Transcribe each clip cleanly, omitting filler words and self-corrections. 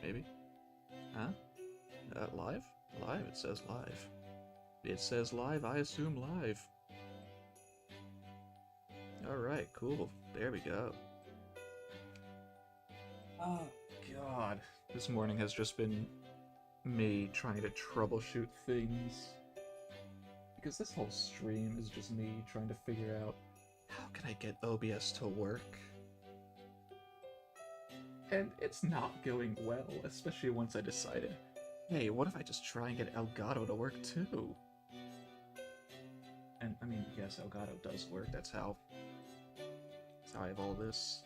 Maybe? Huh? Live? Live? It says live. It says live, I assume live. Alright, cool. There we go. Oh, God. This morning has just been me trying to troubleshoot things. Because this whole stream is just me trying to figure out how can I get OBS to work? And it's not going well, especially once I decided, hey, what if I just try and get Elgato to work too? And I mean, yes, Elgato does work, that's how I have all this.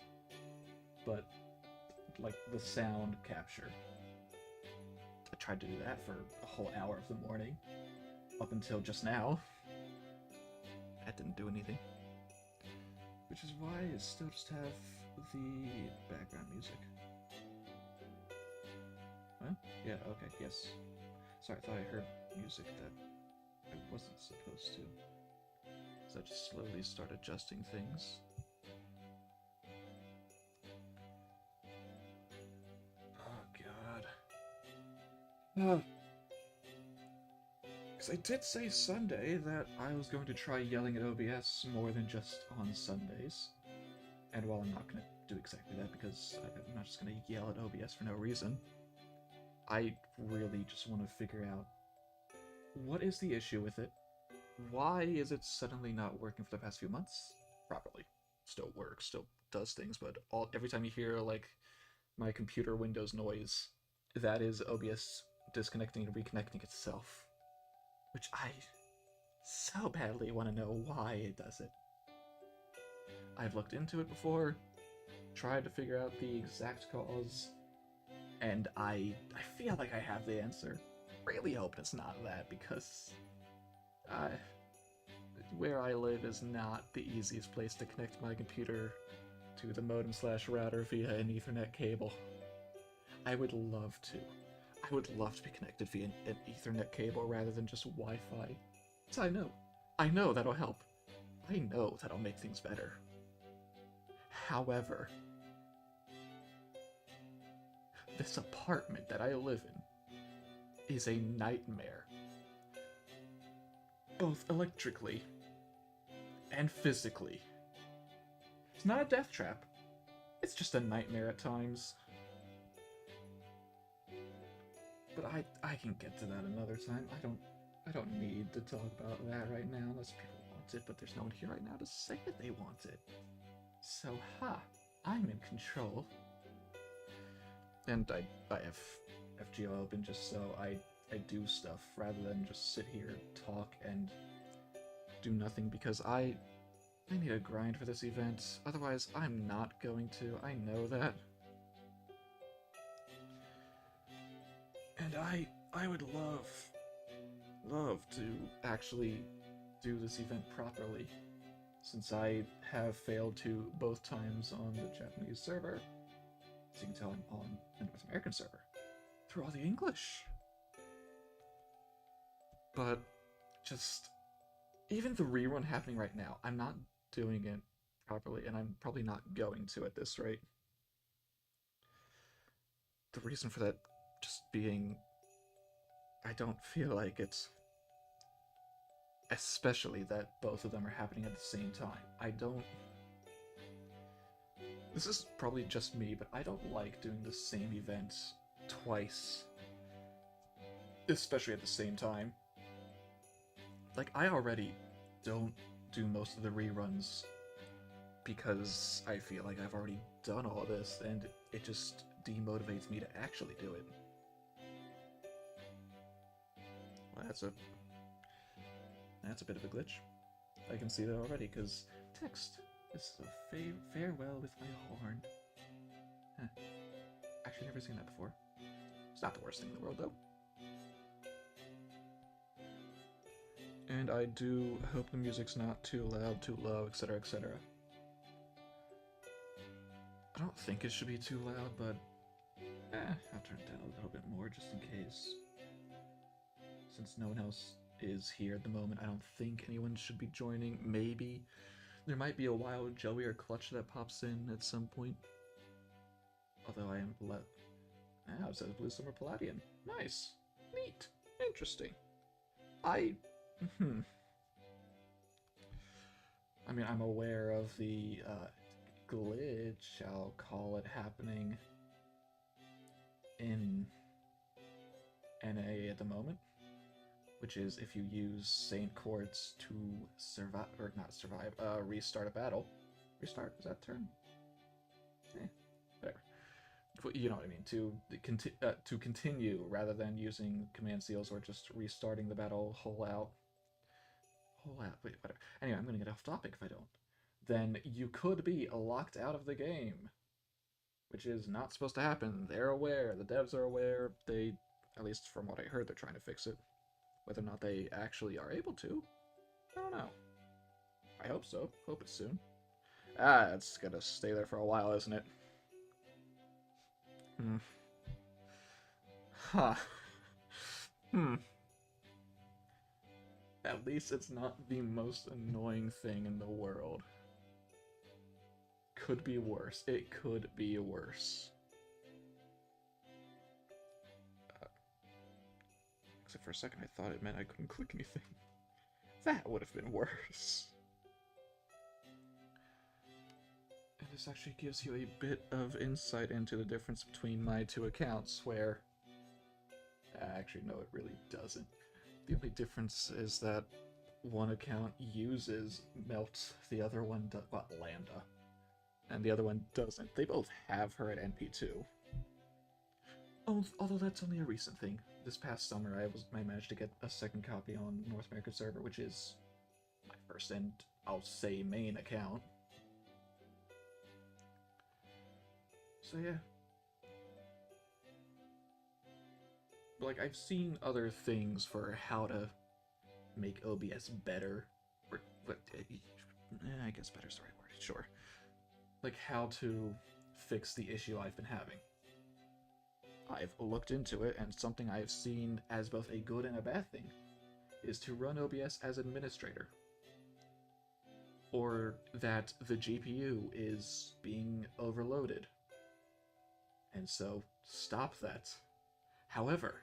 But, like, the sound capture. I tried to do that for a whole hour of the morning, up until just now. That didn't do anything. Which is why I still just have the background music. Huh? Yeah, okay, yes. Sorry, I thought I heard music that I wasn't supposed to. So I just slowly start adjusting things. Oh, God. Because I did say Sunday that I was going to try yelling at OBS more than just on Sundays. And while I'm not going to do exactly that because I'm not just going to yell at OBS for no reason, I really just want to figure out what is the issue with it? Why is it suddenly not working for the past few months? Properly. Still works, still does things, but every time you hear, like, my computer Windows noise, that is OBS disconnecting and reconnecting itself. Which I so badly want to know why it does it. I've looked into it before, tried to figure out the exact cause, and I feel like I have the answer. Really hope it's not that, because where I live is not the easiest place to connect my computer to the modem/router via an Ethernet cable. I would love to. I would love to be connected via an Ethernet cable rather than just Wi-Fi. So I know that'll help. I know that'll make things better. However, this apartment that I live in is a nightmare. Both electrically and physically. It's not a death trap. It's just a nightmare at times. But I can get to that another time. I don't need to talk about that right now unless people want it, but there's no one here right now to say that they want it. So, I'm in control. And I have FGO open just so I do stuff rather than just sit here, talk, and do nothing because I need a grind for this event. Otherwise, I'm not going to. I know that. And I would love to actually do this event properly, since I have failed to both times on the Japanese server. As you can tell, I'm on the North American server through all the English. But just even the rerun happening right now, I'm not doing it properly, and I'm probably not going to at this rate. The reason for that just being, I don't feel like it's, especially that both of them are happening at the same time. This is probably just me, but I don't like doing the same event twice, especially at the same time. Like, I already don't do most of the reruns because I feel like I've already done all this, and it just demotivates me to actually do it. Well, that's a bit of a glitch. I can see that already, because text. This is a farewell with my horn. Huh. Actually, never seen that before. It's not the worst thing in the world, though. And I do hope the music's not too loud, too low, etc., etc. I don't think it should be too loud, but I'll turn it down a little bit more just in case. Since no one else is here at the moment, I don't think anyone should be joining. Maybe there might be a wild Joey or Clutch that pops in at some point. Although I am Now it says Blue Summer Palladian. Nice. Neat. Interesting. I... Hmm. I mean, I'm aware of the glitch, I'll call it, happening in NA at the moment, which is if you use Saint Quartz to survive, or not survive, restart a battle. Restart, is that turn? Whatever. You know what I mean, to continue rather than using command seals or just restarting the battle whole out. Wait, whatever. Anyway, I'm gonna get off topic if I don't. Then you could be locked out of the game, which is not supposed to happen. They're aware, the devs are aware, they, at least from what I heard, they're trying to fix it. Whether or not they actually are able to, I don't know. I hope so. Hope it's soon. Ah, it's gonna stay there for a while, isn't it? Hmm. Huh. Hmm. At least it's not the most annoying thing in the world. Could be worse. It could be worse. Except for a second, I thought it meant I couldn't click anything. That would have been worse. And this actually gives you a bit of insight into the difference between my two accounts, where... Actually, no, it really doesn't. The only difference is that one account uses Melt, the other one does, well, Lambda, and the other one doesn't. They both have her at NP2. Oh, although that's only a recent thing. This past summer, I managed to get a second copy on North American server, which is my first and, I'll say, main account. So yeah. Like, I've seen other things for how to make OBS better, or what? I guess better's the right word. Sure. Like how to fix the issue I've been having. I've looked into it, and something I've seen as both a good and a bad thing is to run OBS as administrator, or that the GPU is being overloaded, and so stop that. However,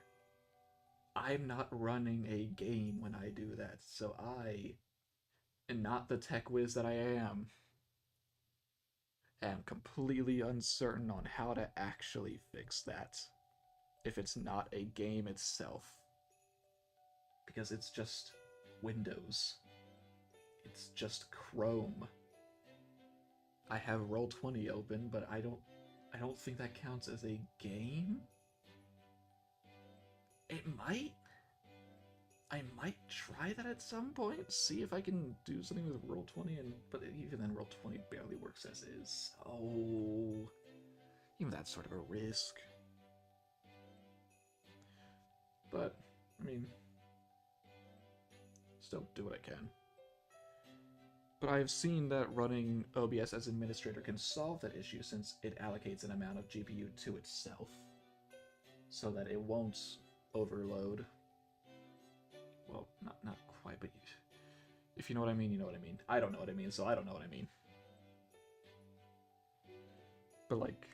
I'm not running a game when I do that, so I, and not the tech whiz that I am completely uncertain on how to actually fix that if it's not a game itself. Because it's just Windows. It's just Chrome. I have Roll20 open, but I don't think that counts as a game. It might. I might try that at some point, see if I can do something with Roll20, but even then Roll20 barely works as is. Oh, even that's sort of a risk. But, I mean, still do what I can. But I have seen that running OBS as administrator can solve that issue since it allocates an amount of GPU to itself, so that it won't overload. Well, not quite, but if you know what I mean, you know what I mean. I don't know what I mean, so I don't know what I mean. But like,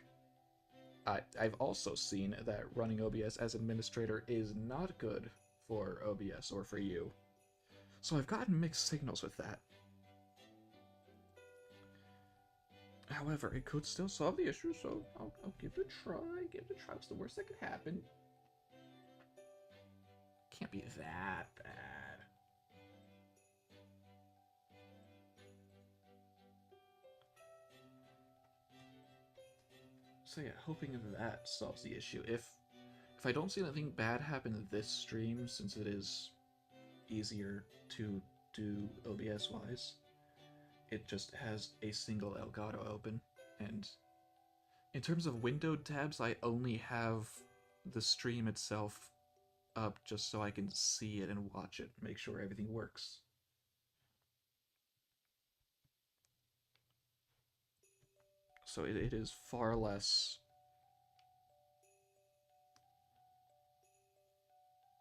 I've also seen that running OBS as administrator is not good for OBS or for you. So I've gotten mixed signals with that. However, it could still solve the issue, so I'll give it a try. Give it a try. What's the worst that could happen? Can't be that bad. So yeah, hoping that solves the issue. If I don't see anything bad happen this stream, since it is easier to do OBS-wise, it just has a single Elgato open, and in terms of windowed tabs, I only have the stream itself up just so I can see it and watch it, make sure everything works. So it is far less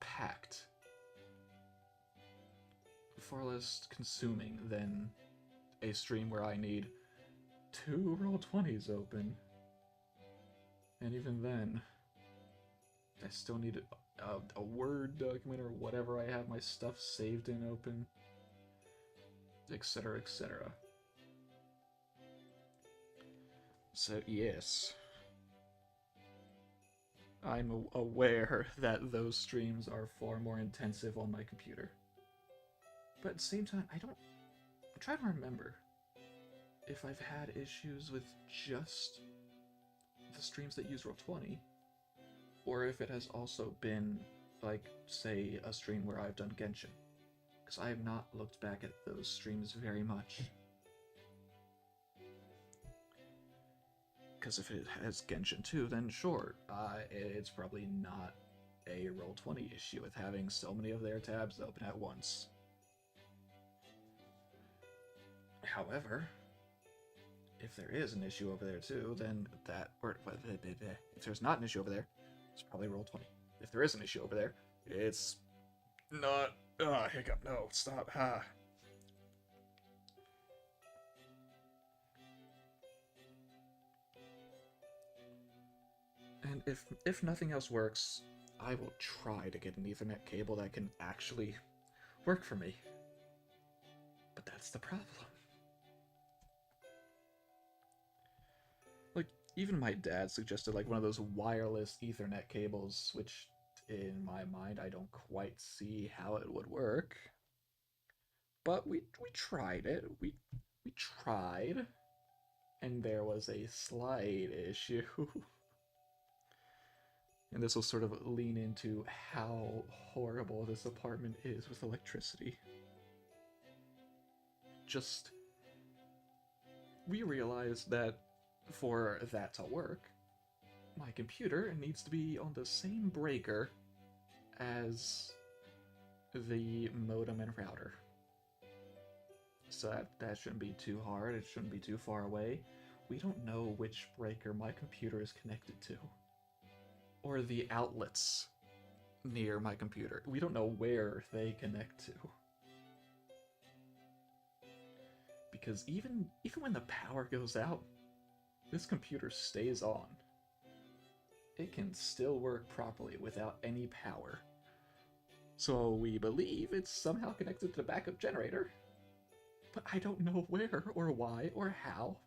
packed, far less consuming than a stream where I need 2 Roll20s open. And even then, I still need a Word document or whatever I have my stuff saved in open, etc., etc. So, yes. I'm aware that those streams are far more intensive on my computer. But at the same time, I'm trying to remember if I've had issues with just the streams that use Roll20, or if it has also been, like, say, a stream where I've done Genshin. Because I have not looked back at those streams very much. Because if it has Genshin too, then sure, it's probably not a Roll20 issue with having so many of their tabs open at once. However, if there is an issue over there too, then if there's not an issue over there, it's probably Roll20. If there is an issue over there, it's not. Hiccup, no, stop, And if nothing else works, I will try to get an Ethernet cable that can actually work for me. But that's the problem. Like, even my dad suggested like one of those wireless Ethernet cables, which in my mind I don't quite see how it would work. But we tried it. We tried, and there was a slight issue. And this will sort of lean into how horrible this apartment is with electricity. Just, we realized that for that to work, my computer needs to be on the same breaker as the modem and router. So that shouldn't be too hard, it shouldn't be too far away. We don't know which breaker my computer is connected to, or the outlets near my computer. We don't know where they connect to. Because even when the power goes out, this computer stays on. It can still work properly without any power. So we believe it's somehow connected to the backup generator, but I don't know where or why or how.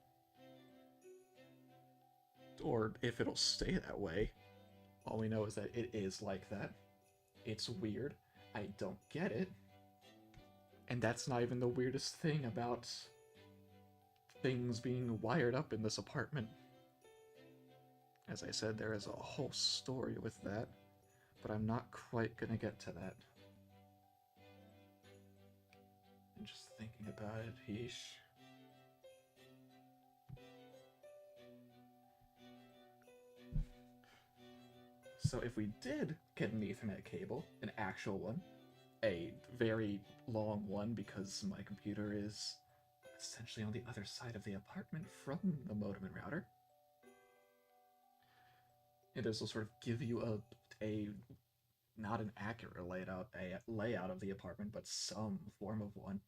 Or if it'll stay that way. All we know is that it is like that. It's weird. I don't get it. And that's not even the weirdest thing about things being wired up in this apartment. As I said, there is a whole story with that, but I'm not quite gonna get to that. I'm just thinking about it, yeesh. So if we did get an Ethernet cable, an actual one, a very long one because my computer is essentially on the other side of the apartment from the modem and router, and this will sort of give you a not an accurate layout of the apartment, but some form of one.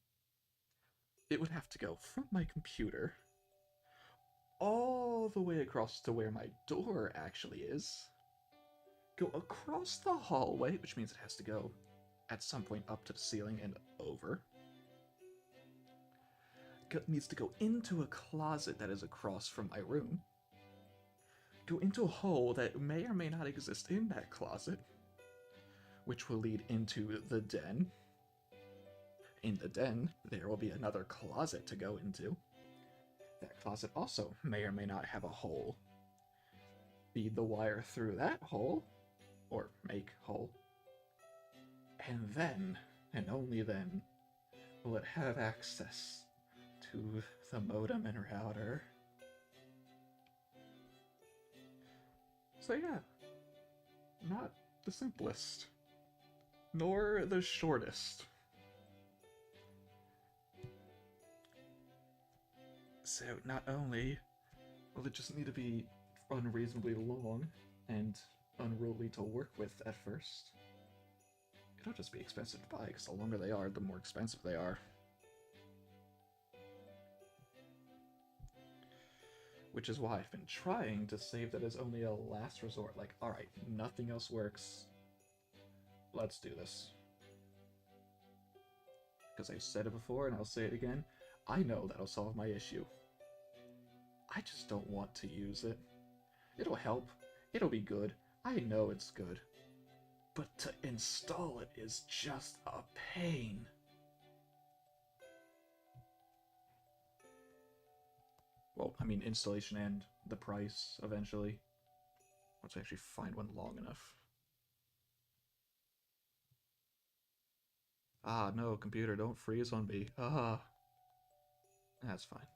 It would have to go from my computer all the way across to where my door actually is, go across the hallway, which means it has to go at some point up to the ceiling and over. It needs to go into a closet that is across from my room, go into a hole that may or may not exist in that closet, which will lead into the den. In the den, there will be another closet to go into. That closet also may or may not have a hole. Feed the wire through that hole, or make hole, and then, and only then, will it have access to the modem and router. So yeah, not the simplest, nor the shortest. So not only will it just need to be unreasonably long and unruly to work with at first, it'll just be expensive to buy, because the longer they are, the more expensive they are. Which is why I've been trying to save that as only a last resort. Like, alright, nothing else works. Let's do this. Because I've said it before and I'll say it again. I know that'll solve my issue. I just don't want to use it. It'll help. It'll be good. I know it's good. But to install it is just a pain. Well, I mean, installation and the price, eventually. Once I actually find one long enough. Ah, no, computer, don't freeze on me. Ah. That's fine.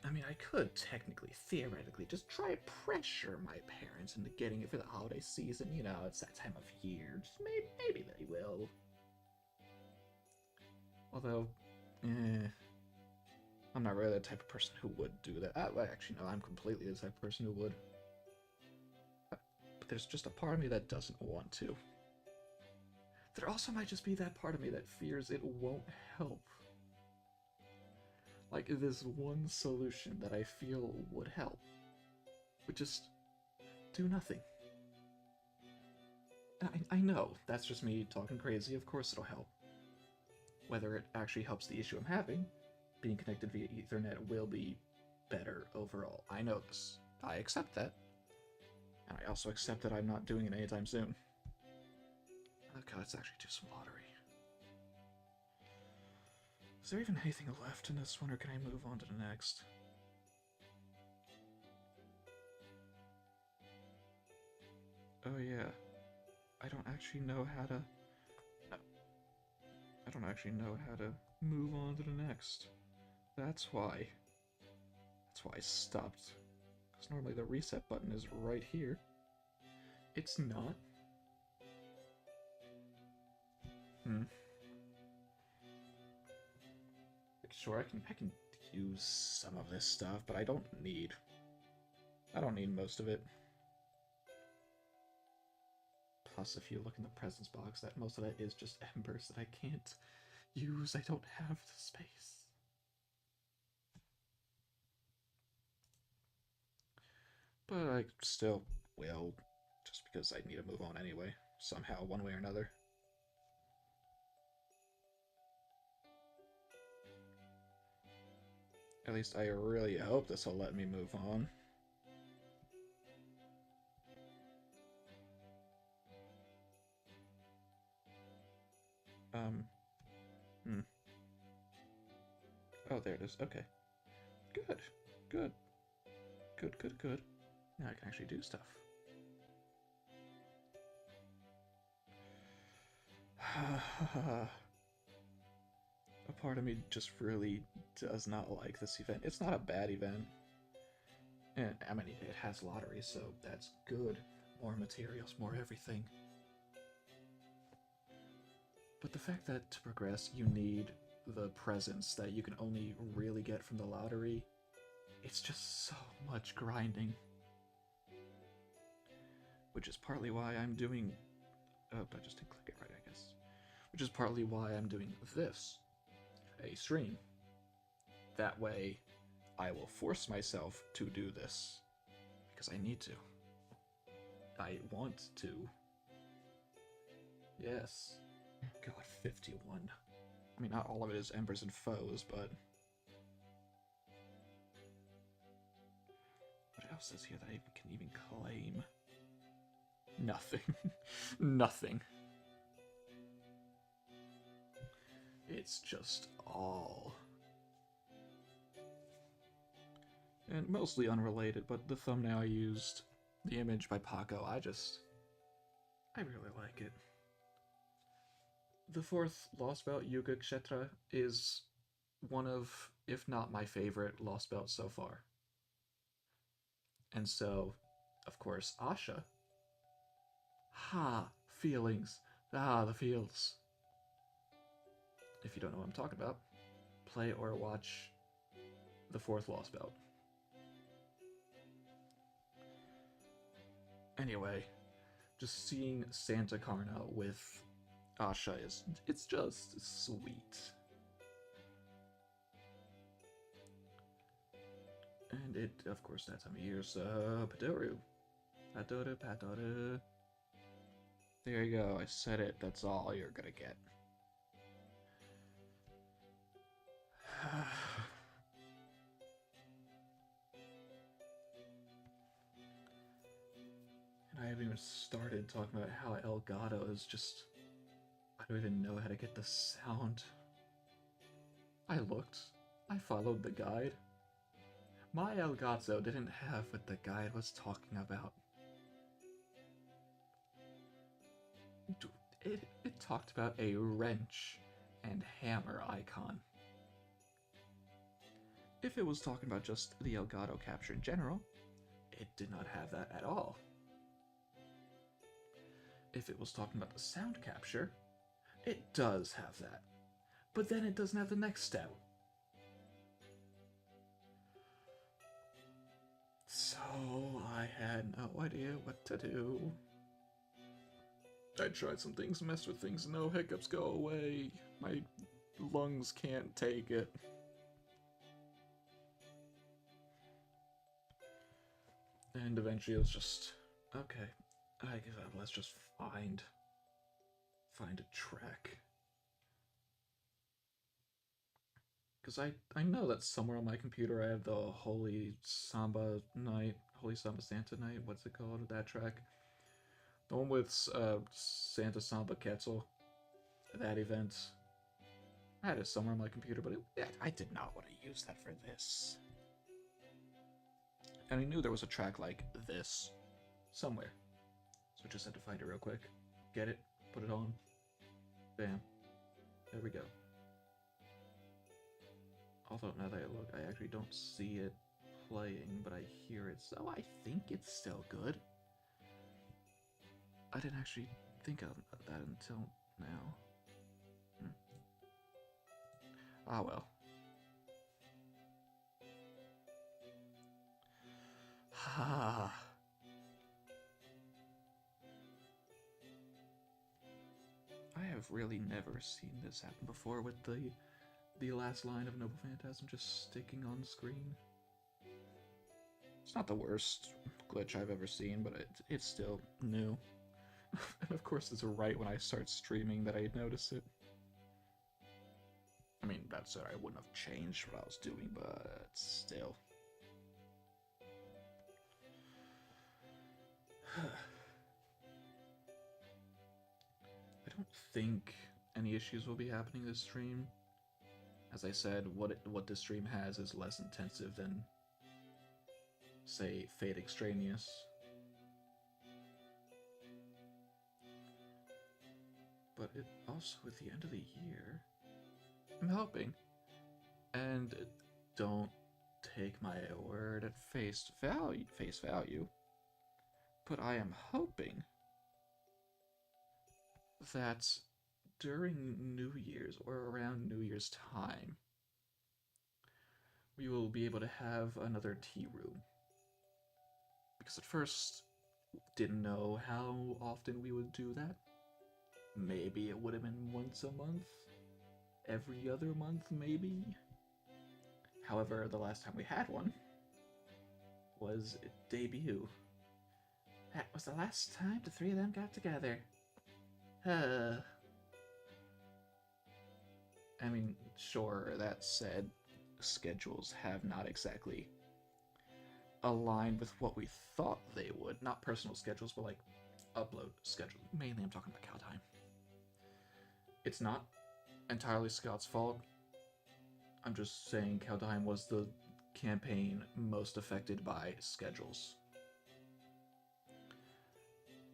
I mean, I could technically, theoretically, just try to pressure my parents into getting it for the holiday season. You know, it's that time of year. Just maybe they will. Although, I'm not really the type of person who would do that. Actually, no, I'm completely the type of person who would. But there's just a part of me that doesn't want to. There also might just be that part of me that fears it won't help. Like, this one solution that I feel would help would just do nothing. I know, that's just me talking crazy, of course it'll help. Whether it actually helps the issue I'm having, being connected via Ethernet will be better overall. I know this. I accept that. And I also accept that I'm not doing it anytime soon. Okay, let's actually do some lottery. Is there even anything left in this one, or can I move on to the next? Oh yeah. I don't actually know how to... No. I don't actually know how to move on to the next. That's why. That's why I stopped. Because normally the reset button is right here. It's not. Sure, I can use some of this stuff, but I don't need most of it. Plus, if you look in the presents box, that most of that is just embers that I can't use. I don't have the space. But I still will, just because I need to move on anyway, somehow, one way or another. At least I really hope this will let me move on. Oh, there it is. Okay. Good. Good. Good, good, good. Now I can actually do stuff. A part of me just really does not like this event. It's not a bad event. And, I mean, it has lottery, so that's good. More materials, more everything. But the fact that to progress you need the presents that you can only really get from the lottery, it's just so much grinding. Which is partly why I'm doing... Oh, I just didn't click it right, I guess. Which is partly why I'm doing this. A stream. That way, I will force myself to do this. Because I need to. I want to. Yes. God, 51. I mean, not all of it is embers and foes, but... What else is here that I can even claim? Nothing. Nothing. It's just all. And mostly unrelated, but the thumbnail I used, the image by Pako, I really like it. The fourth Lost Belt, Yuga Kshetra, is one of, if not my favorite, Lost Belts so far. And so, of course, Asha. Ha! Feelings. Ah, the feels. If you don't know what I'm talking about, play or watch the fourth Lost Belt. Anyway, just seeing Santa Karna with Asha it's just sweet. And it, of course, that time of year, so Padoru. Padoru, Padoru. There you go, I said it, that's all you're gonna get. And I haven't even started talking about how Elgato is just... I don't even know how to get the sound. I looked. I followed the guide. My Elgato didn't have what the guide was talking about. It talked about a wrench and hammer icon. If it was talking about just the Elgato capture in general, it did not have that at all. If it was talking about the sound capture, it does have that. But then it doesn't have the next step. So I had no idea what to do. I tried some things, messed with things, no hiccups, go away. My lungs can't take it. And eventually it was just, okay, I give up, let's just find a track. Because I know that somewhere on my computer I have the Holy Samba Santa Night, what's it called, that track? The one with Santa Samba Quetzal, that event. I had it somewhere on my computer, but I did not want to use that for this. And I knew there was a track like this somewhere. So I just had to find it real quick. Get it, put it on. Bam. There we go. Although now that I look, I actually don't see it playing, but I hear it, so I think it's still good. I didn't actually think of that until now. Ah well. Ha. I have really never seen this happen before with the last line of Noble Phantasm just sticking on screen. It's not the worst glitch I've ever seen, but it's still new. And of course it's right when I start streaming that I notice it. I mean, that said, I wouldn't have changed what I was doing, but still. I don't think any issues will be happening this stream. As I said, what this stream has is less intensive than, say, Fate Extraneous. But it also, at the end of the year, I'm hoping, and don't take my word at face value, but I am hoping that during New Year's or around New Year's time, we will be able to have another tea room. Because at first, didn't know how often we would do that. Maybe it would have been once a month, every other month maybe. However, the last time we had one was debut. That was the last time the three of them got together. I mean, sure, that said, schedules have not exactly aligned with what we thought they would. Not personal schedules, but like upload schedules. Mainly I'm talking about cow time. It's not entirely Scott's fault. I'm just saying Kaldheim was the campaign most affected by schedules.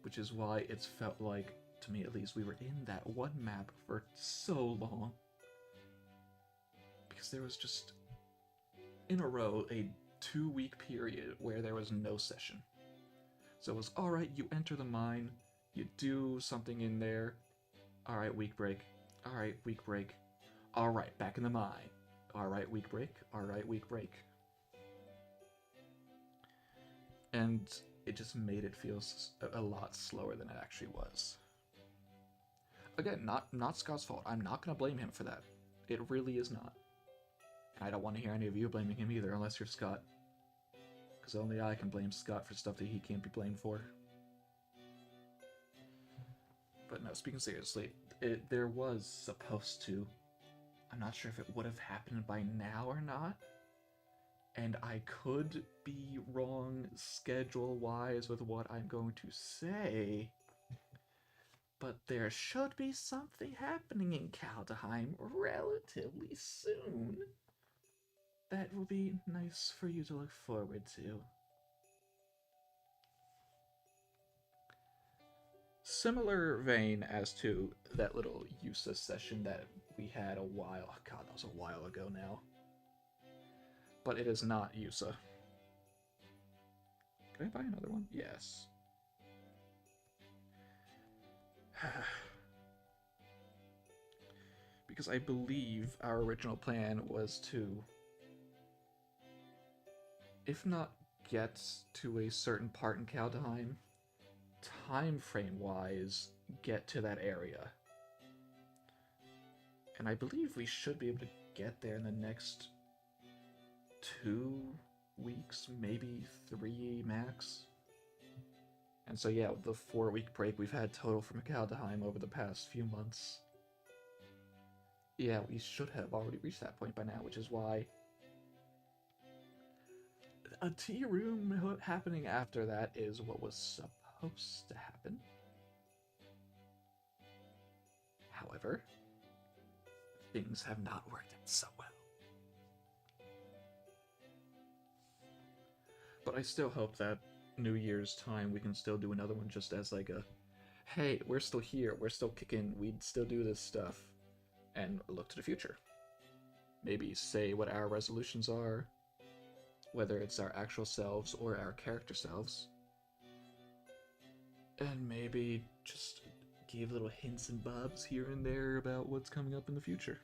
Which is why it's felt like, to me at least, we were in that one map for so long. Because there was just, in a row, a 2-week period where there was no session. So it was, alright, you enter the mine, you do something in there, alright, week break, alright, week break, alright, back in the mine, alright, week break, alright, week break. And it just made it feel a lot slower than it actually was. again, not Scott's fault. I'm not gonna blame him for that. It really is not. And I don't want to hear any of you blaming him either, unless you're Scott. Because only I can blame Scott for stuff that he can't be blamed for. But no, speaking seriously, there was supposed to. I'm not sure if it would have happened by now or not. And I could be wrong schedule-wise with what I'm going to say. But there should be something happening in Kaldheim relatively soon. That will be nice for you to look forward to. Similar vein as to that little Yusa session that we had a while. God, that was a while ago now. But it is not Yusa. Can I buy another one? Yes. Because I believe our original plan was to, if not get to a certain part in Kaldheim, time frame wise, get to that area. And I believe we should be able to get there in the next 2 weeks, maybe 3 max. And so yeah, the 4-week break we've had total from Kaldheim over the past few months. Yeah, we should have already reached that point by now, which is why a tea room happening after that is what was supposed to happen. However, things have not worked out so well. But I still hope that New Year's time we can still do another one just as like a, hey, we're still here, we're still kicking, we'd still do this stuff, and look to the future. Maybe say what our resolutions are, whether it's our actual selves or our character selves, and maybe just give little hints and bobs here and there about what's coming up in the future.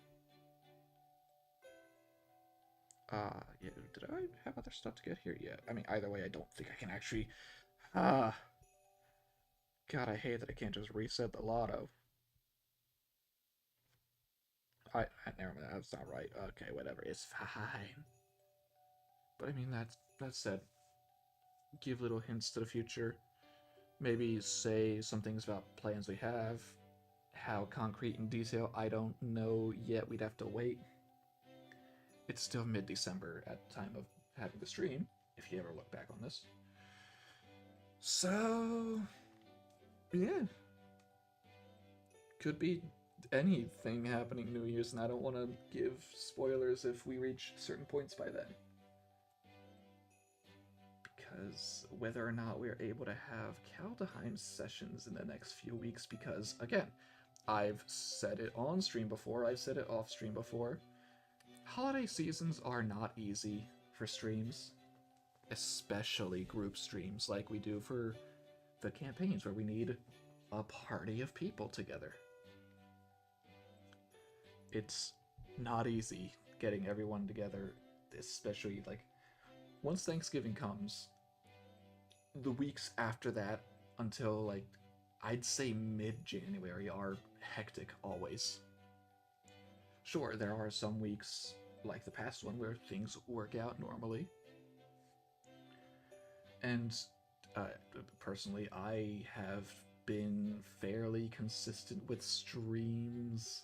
Yeah, did I have other stuff to get here? Yeah, I mean, either way, I don't think I can actually, God, I hate that I can't just reset the lotto. Never mind, that's not right. Okay, whatever, it's fine. But I mean, that said, give little hints to the future. Maybe say some things about plans we have. How concrete in detail, I don't know yet. We'd have to wait. It's still mid-December at the time of having the stream, if you ever look back on this. So, yeah. Could be anything happening New Year's, and I don't want to give spoilers if we reach certain points by then. Because whether or not we're able to have Kaldheim sessions in the next few weeks, because, again, I've said it on stream before, I've said it off stream before, holiday seasons are not easy for streams, especially group streams like we do for the campaigns where we need a party of people together. It's not easy getting everyone together, especially like once Thanksgiving comes, the weeks after that until like I'd say mid-January are hectic always. Sure, there are some weeks like the past one where things work out normally. And personally, I have been fairly consistent with streams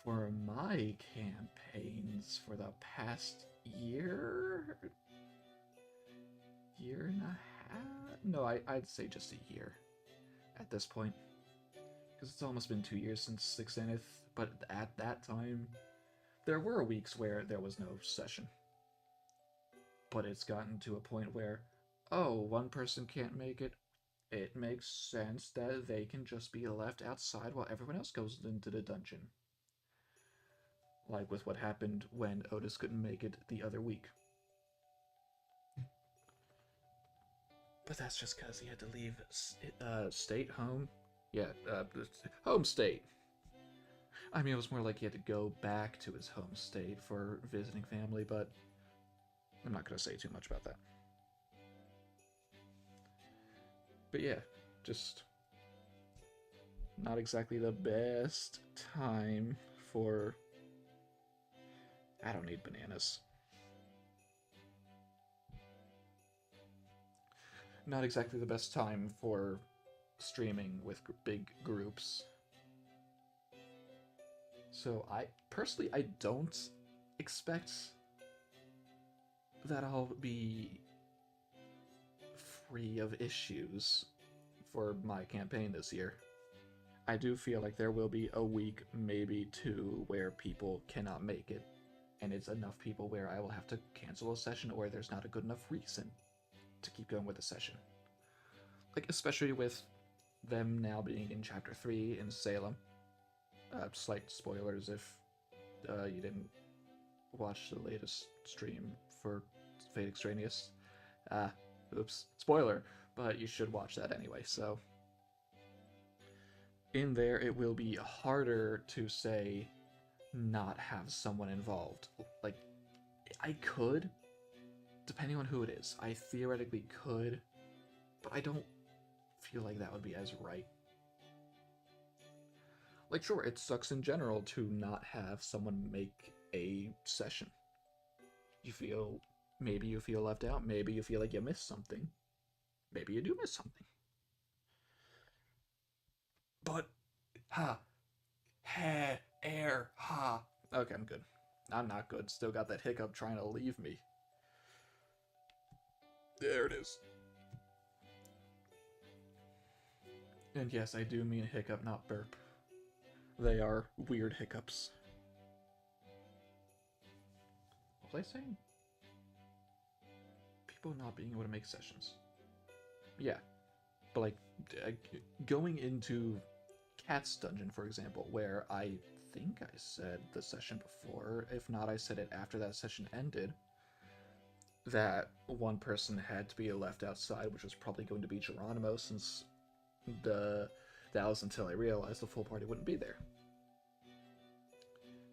for my campaigns for the past year and a half? No, I'd say just a year at this point. Because it's almost been 2 years since 6th Zenith, but at that time, there were weeks where there was no session. But it's gotten to a point where, oh, one person can't make it. It makes sense that they can just be left outside while everyone else goes into the dungeon. Like with what happened when Otis couldn't make it the other week. But that's just because he had to leave home state. I mean, it was more like he had to go back to his home state for visiting family, but I'm not going to say too much about that. But yeah, just Not exactly the best time for... I don't need bananas. Not exactly the best time for streaming with big groups. So I don't expect that I'll be free of issues for my campaign this year. I do feel like there will be a week, maybe two, where people cannot make it, and it's enough people where I will have to cancel a session or there's not a good enough reason to keep going with the session. Like, especially with them now being in Chapter 3 in Salem. Slight spoilers if you didn't watch the latest stream for Fate Extraneous. Oops, spoiler, but you should watch that anyway, so... In there, it will be harder to, say, not have someone involved. Like, I could, depending on who it is. I theoretically could, but I don't feel like that would be as right. Like, sure, it sucks in general to not have someone make a session. Maybe you feel left out, maybe you feel like you missed something. Maybe you do miss something. But, air, Okay, I'm good. I'm not good. Still got that hiccup trying to leave me. There it is. And yes, I do mean hiccup, not burp. They are weird hiccups. What was I saying? People not being able to make sessions. Yeah. But, like, going into Cat's Dungeon, for example, where I think I said the session before, if not, I said it after that session ended, that one person had to be left outside, which was probably going to be Geronimo, since that was until I realized the full party wouldn't be there.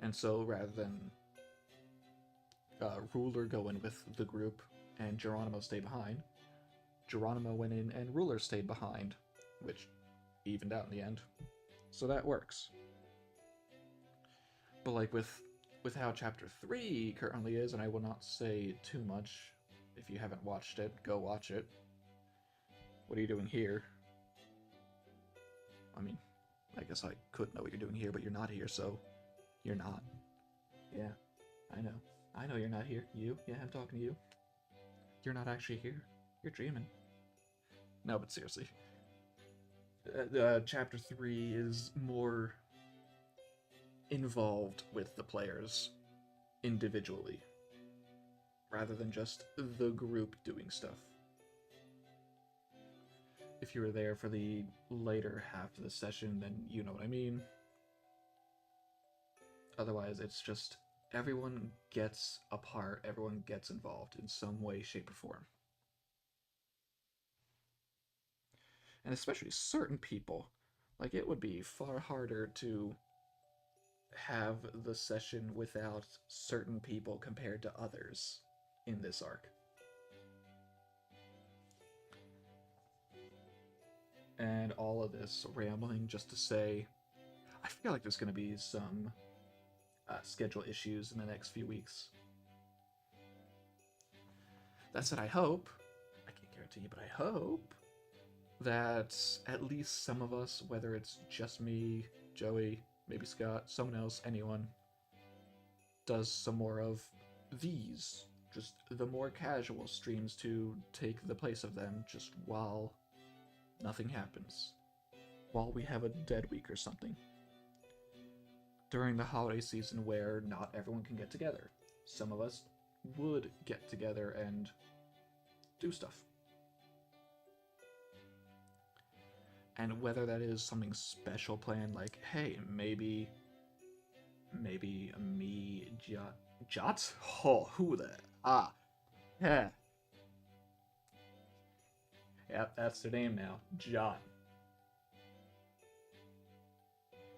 And so rather than Ruler go in with the group and Geronimo stay behind, Geronimo went in and Ruler stayed behind, which evened out in the end. So that works. But like with how Chapter 3 currently is, and I will not say too much, if you haven't watched it, go watch it. What are you doing here? I mean, I guess I could know what you're doing here, but you're not here, so you're not. Yeah, I know. I know you're not here. You? Yeah, I'm talking to you. You're not actually here. You're dreaming. No, but seriously. Chapter 3 is more involved with the players individually, rather than just the group doing stuff. If you were there for the later half of the session, then you know what I mean. Otherwise, it's just everyone gets a part, everyone gets involved in some way, shape, or form. And especially certain people. Like, it would be far harder to have the session without certain people compared to others in this arc. And all of this rambling just to say, I feel like there's going to be some schedule issues in the next few weeks. That said, I hope, I can't guarantee, but I hope that at least some of us, whether it's just me, Joey, maybe Scott, someone else, anyone, does some more of these, just the more casual streams to take the place of them, just while nothing happens, while we have a dead week or something. During the holiday season where not everyone can get together, some of us would get together and do stuff. And whether that is something special planned, like, hey, maybe me, Jot? Oh, who the... Yeah. Yep, that's their name now, Jot.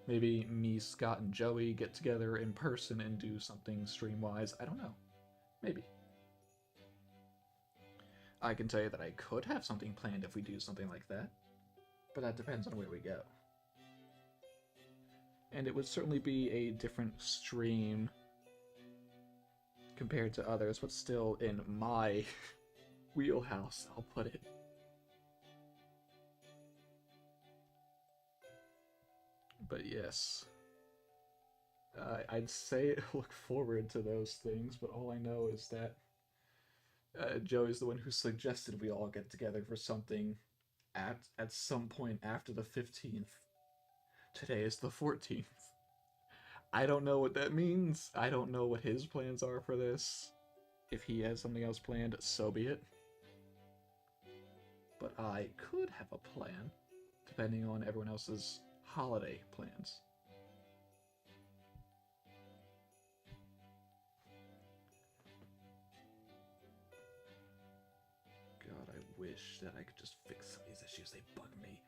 Maybe me, Scott, and Joey get together in person and do something stream-wise. I don't know. Maybe. I can tell you that I could have something planned if we do something like that. But that depends on where we go. And it would certainly be a different stream compared to others, but still in my wheelhouse, I'll put it. But yes, I'd say look forward to those things, but all I know is that Joey's the one who suggested we all get together for something at some point after the 15th. Today is the 14th. I don't know what that means. I don't know what his plans are for this. If he has something else planned, so be it. But I could have a plan, depending on everyone else's holiday plans. God, I wish that I could just fix some of these issues. They bug me.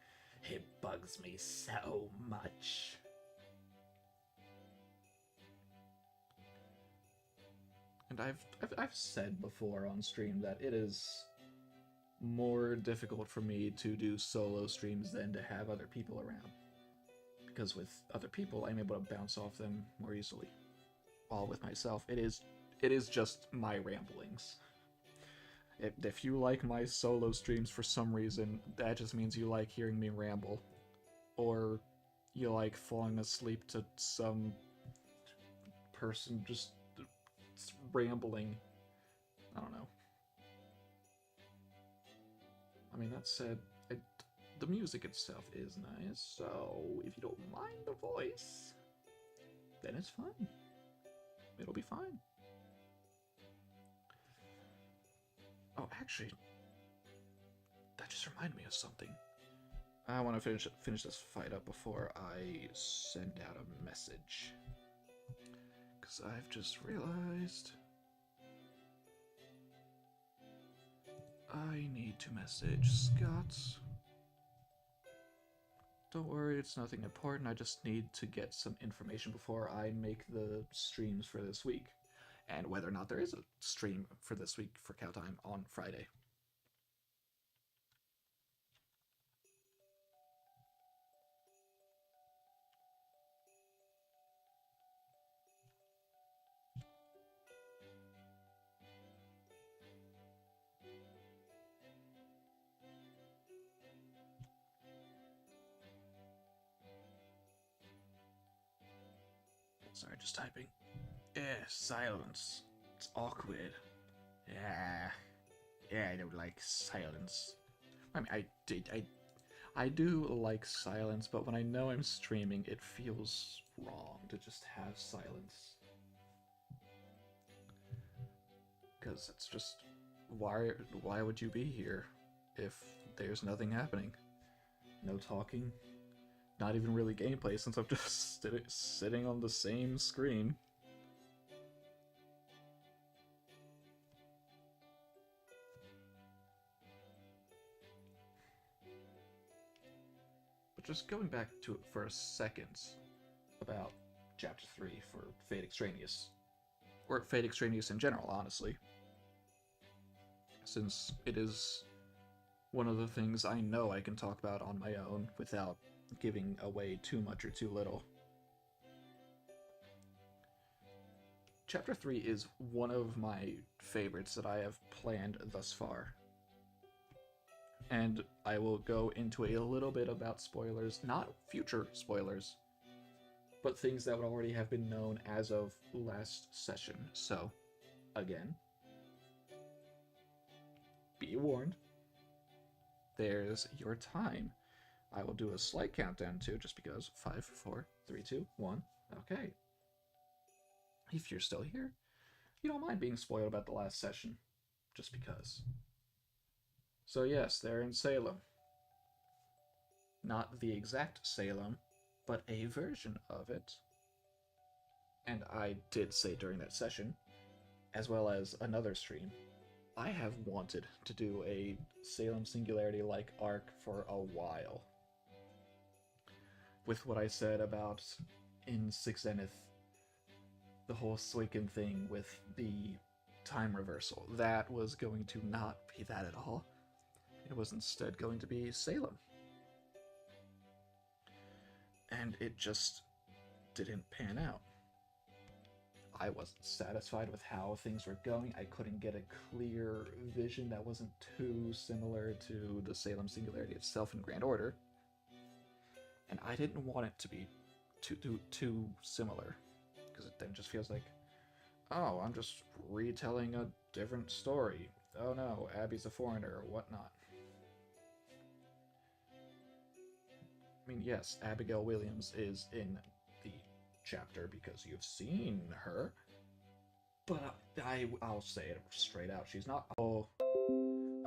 It bugs me so much. And I've said before on stream that it is more difficult for me to do solo streams than to have other people around. Because with other people, I'm able to bounce off them more easily. While with myself, it is just my ramblings. If you like my solo streams for some reason, that just means you like hearing me ramble. Or you like falling asleep to some person just rambling. I don't know. I mean, that said, the music itself is nice, so if you don't mind the voice, then it's fine. It'll be fine. Oh, actually, that just reminded me of something. I want to finish this fight up before I send out a message. Because I've just realized I need to message Scott. Don't worry, it's nothing important. I just need to get some information before I make the streams for this week. And whether or not there is a stream for this week for Cow Time on Friday. Sorry, just typing. Silence. It's awkward. Yeah, I don't like silence. I mean, I do like silence, but when I know I'm streaming, it feels wrong to just have silence. Because it's just, why would you be here if there's nothing happening? No talking, not even really gameplay since I'm just sitting on the same screen. But just going back to it for a second about Chapter 3 for Fate Extraneous. Or Fate Extraneous in general, honestly. Since it is one of the things I know I can talk about on my own without giving away too much or too little. Chapter 3 is one of my favorites that I have planned thus far. And I will go into a little bit about spoilers, not future spoilers, but things that would already have been known as of last session. So, again, be warned. There's your time. I will do a slight countdown too, just because. 5, 4, 3, 2, 1. Okay. If you're still here, you don't mind being spoiled about the last session, just because. So yes, they're in Salem. Not the exact Salem, but a version of it. And I did say during that session, as well as another stream, I have wanted to do a Salem Singularity-like arc for a while. With what I said about in Six Zenith, the whole Suiken thing with the time reversal, that was going to not be that at all. It was instead going to be Salem. And it just didn't pan out. I wasn't satisfied with how things were going. I couldn't get a clear vision that wasn't too similar to the Salem Singularity itself in Grand Order. And I didn't want it to be too similar, because it then just feels like, oh, I'm just retelling a different story. Oh no, Abby's a foreigner or whatnot. I mean, yes, Abigail Williams is in the chapter because you've seen her, but I'll say it straight out. She's not. Oh,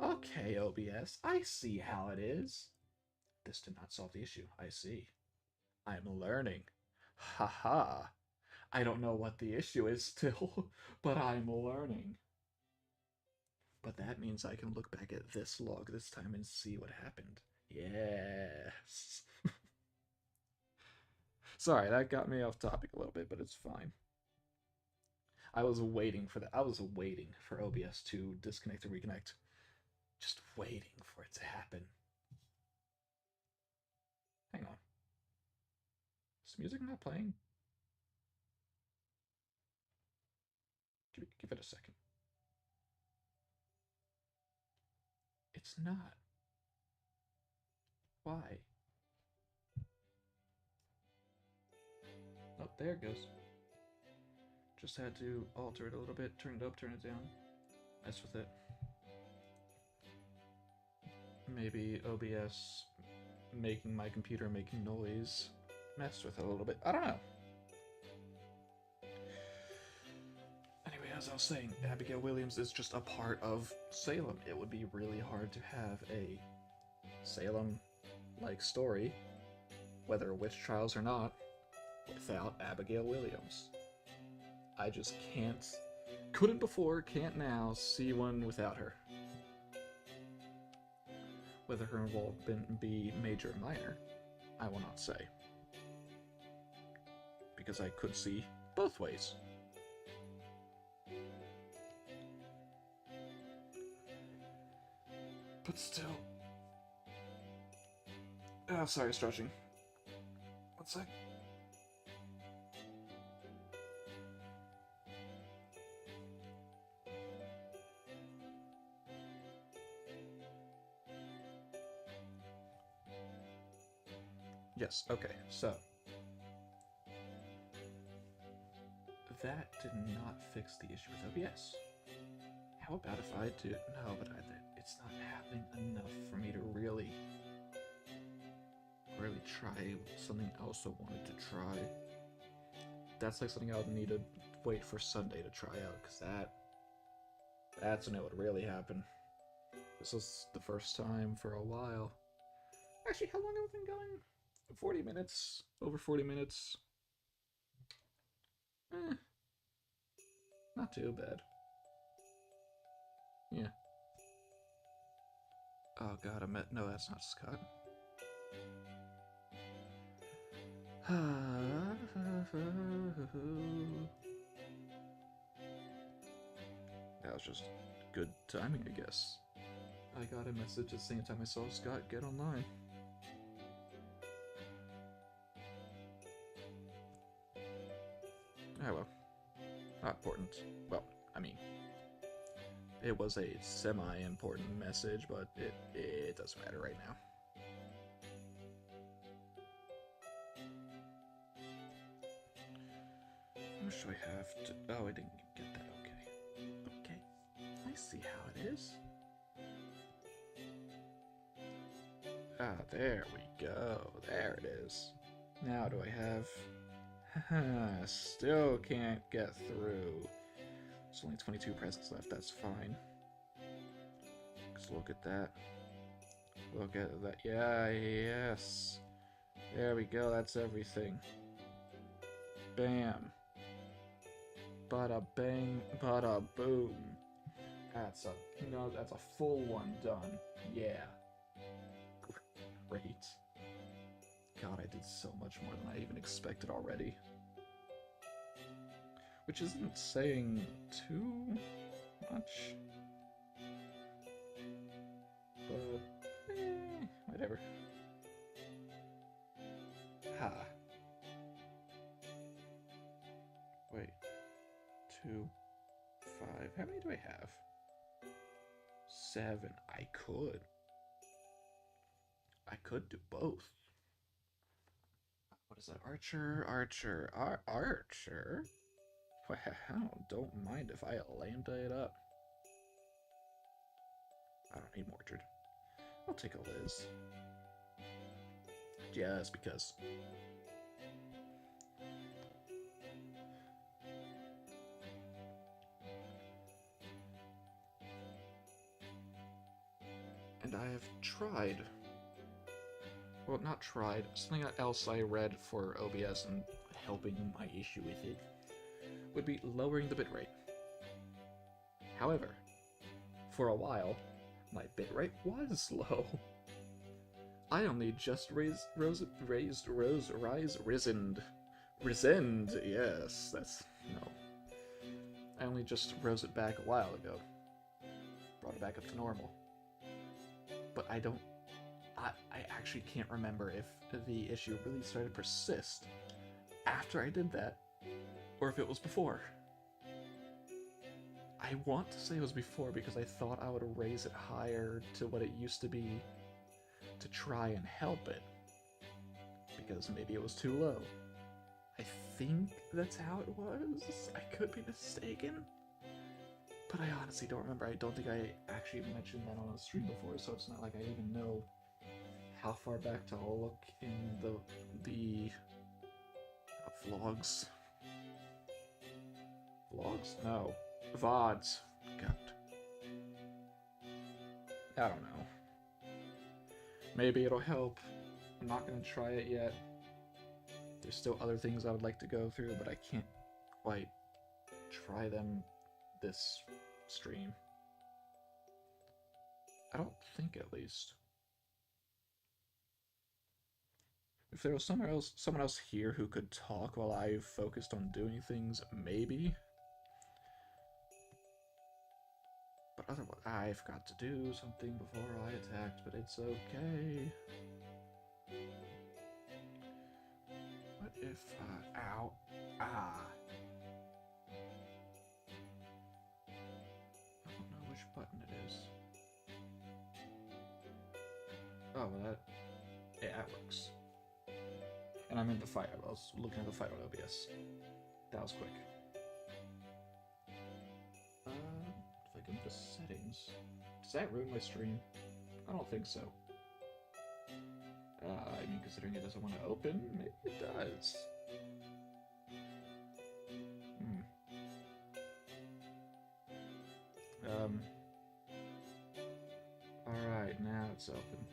okay, OBS. I see how it is. This did not solve the issue. I see. I'm learning. Haha. I don't know what the issue is still, but I'm learning. But that means I can look back at this log this time and see what happened. Yes. Sorry, that got me off topic a little bit, but it's fine. I was waiting for that. I was waiting for OBS to disconnect and reconnect. Just waiting for it to happen. Hang on. Is music not playing? Give it a second. It's not. Why? Oh, there it goes. Just had to alter it a little bit, turn it up, turn it down, mess with it. Maybe OBS making my computer making noise messed with it a little bit. I don't know. Anyway, as I was saying, Abigail Williams is just a part of Salem. It would be really hard to have a Salem-like story, whether witch trials or not, without Abigail Williams. I just couldn't before, can't now, see one without her. Whether her involvement be major or minor, I will not say. Because I could see both ways. But still. Oh, sorry, stretching. One sec. Yes, okay, so. That did not fix the issue with OBS. How about if I do? No, but it's not happening enough for me to really try something else I wanted to try. That's like something I would need to wait for Sunday to try out, because that's when it would really happen. This was the first time for a while. Actually, how long have we been going? 40 minutes? Over 40 minutes? Not too bad. Yeah. Oh god, no, that's not Scott. That was just good timing, I guess. I got a message at the same time I saw Scott get online. Oh well. Not important. Well, I mean, it was a semi-important message, but it doesn't matter right now. How much do I have to... Oh, I didn't get that. Okay. Okay. I see how it is. Ah, there we go. There it is. Now do I have... Still can't get through. There's only 22 presents left. That's fine. Just look at that. Look at that. Yeah, yes. There we go. That's everything. Bam. Bada bang, bada boom. That's a full one done. Yeah. Great. God, I did so much more than I even expected already. Which isn't saying too much. But, whatever. Ha. How many do I have? 7. I could. I could do both. What is that? Archer, Archer? Wow, don't mind if I lambda it up. I don't need Mordred. I'll take a Liz. Just because. And I have tried. Well, not tried. Something else I read for OBS and helping my issue with it would be lowering the bitrate. However, for a while, my bitrate was low. I only just risened. Yes, that's, no. I only just rose it back a while ago. Brought it back up to normal. But I actually can't remember if the issue really started to persist after I did that, or if it was before. I want to say it was before because I thought I would raise it higher to what it used to be to try and help it, because maybe it was too low. I think that's how it was. I could be mistaken, but I honestly don't remember. I don't think I actually mentioned that on a stream before, so it's not like I even know how far back to look in the vlogs. Vlogs? No. VODs. God. I don't know. Maybe it'll help. I'm not gonna try it yet. There's still other things I would like to go through, but I can't quite try them this stream. I don't think, at least. If there was someone else here who could talk while I focused on doing things, maybe. But otherwise, I forgot to do something before I attacked, but it's okay. What if ow, ah. I don't know which button it is. Oh, well, that works. And I'm in the fight. I was looking at the fight on OBS. That was quick. If I go into settings, does that ruin my stream? I don't think so. I mean, considering it doesn't want to open, maybe it does. Alright, now it's open.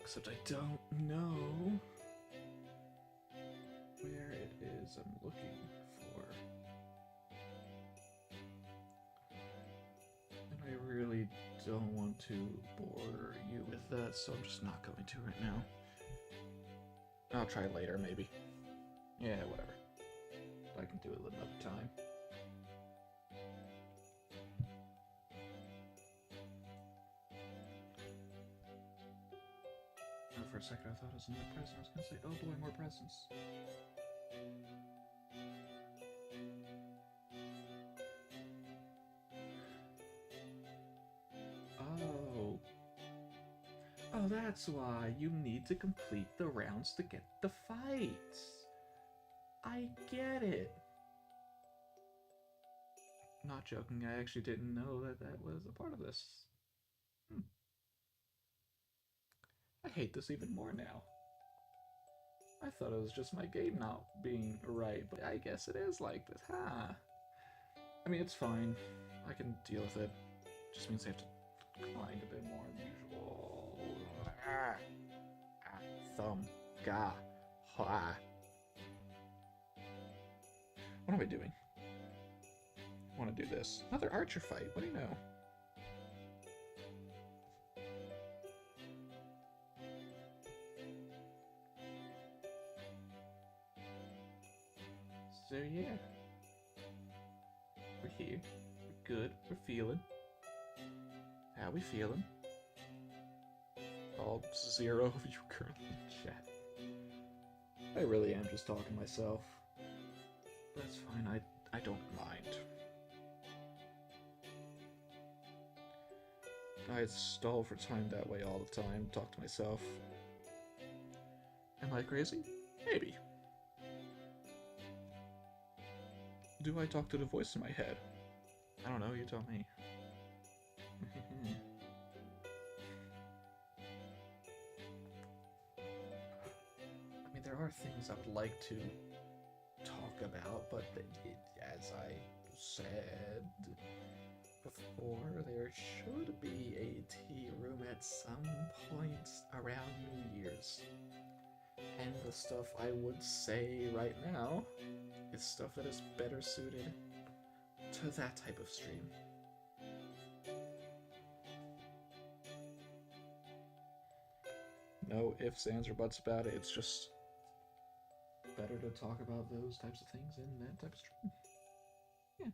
Except I don't know where it is I'm looking for. And I really don't want to bore you with that, so I'm just not going to right now. I'll try later, maybe. Yeah, whatever. I can do it another time. For a second, I thought it was another present. I was gonna say, oh boy, more presents. Oh. Oh, that's why you need to complete the rounds to get the fights. I get it. Not joking, I actually didn't know that that was a part of this. I hate this even more now. I thought it was just my game not being right, but I guess it is like this, huh? I mean, it's fine. I can deal with it. Just means I have to grind a bit more than usual. Thumb. Ga. Ha. What am I doing? I want to do this. Another archer fight. What do you know? So yeah, we're here, we're good, we're feeling. How we feeling? All 0 of you currently in chat. I really am just talking to myself. That's fine, I stall for time that way all the time, talk to myself. Am I crazy? Maybe. Do I talk to the voice in my head? I don't know, you tell me. I mean, there are things I would like to talk about, but as I said before, there should be a tea room at some point around New Year's. And the stuff I would say right now is stuff that is better suited to that type of stream. No ifs, ands, or buts about it. It's just better to talk about those types of things in that type of stream. Yeah.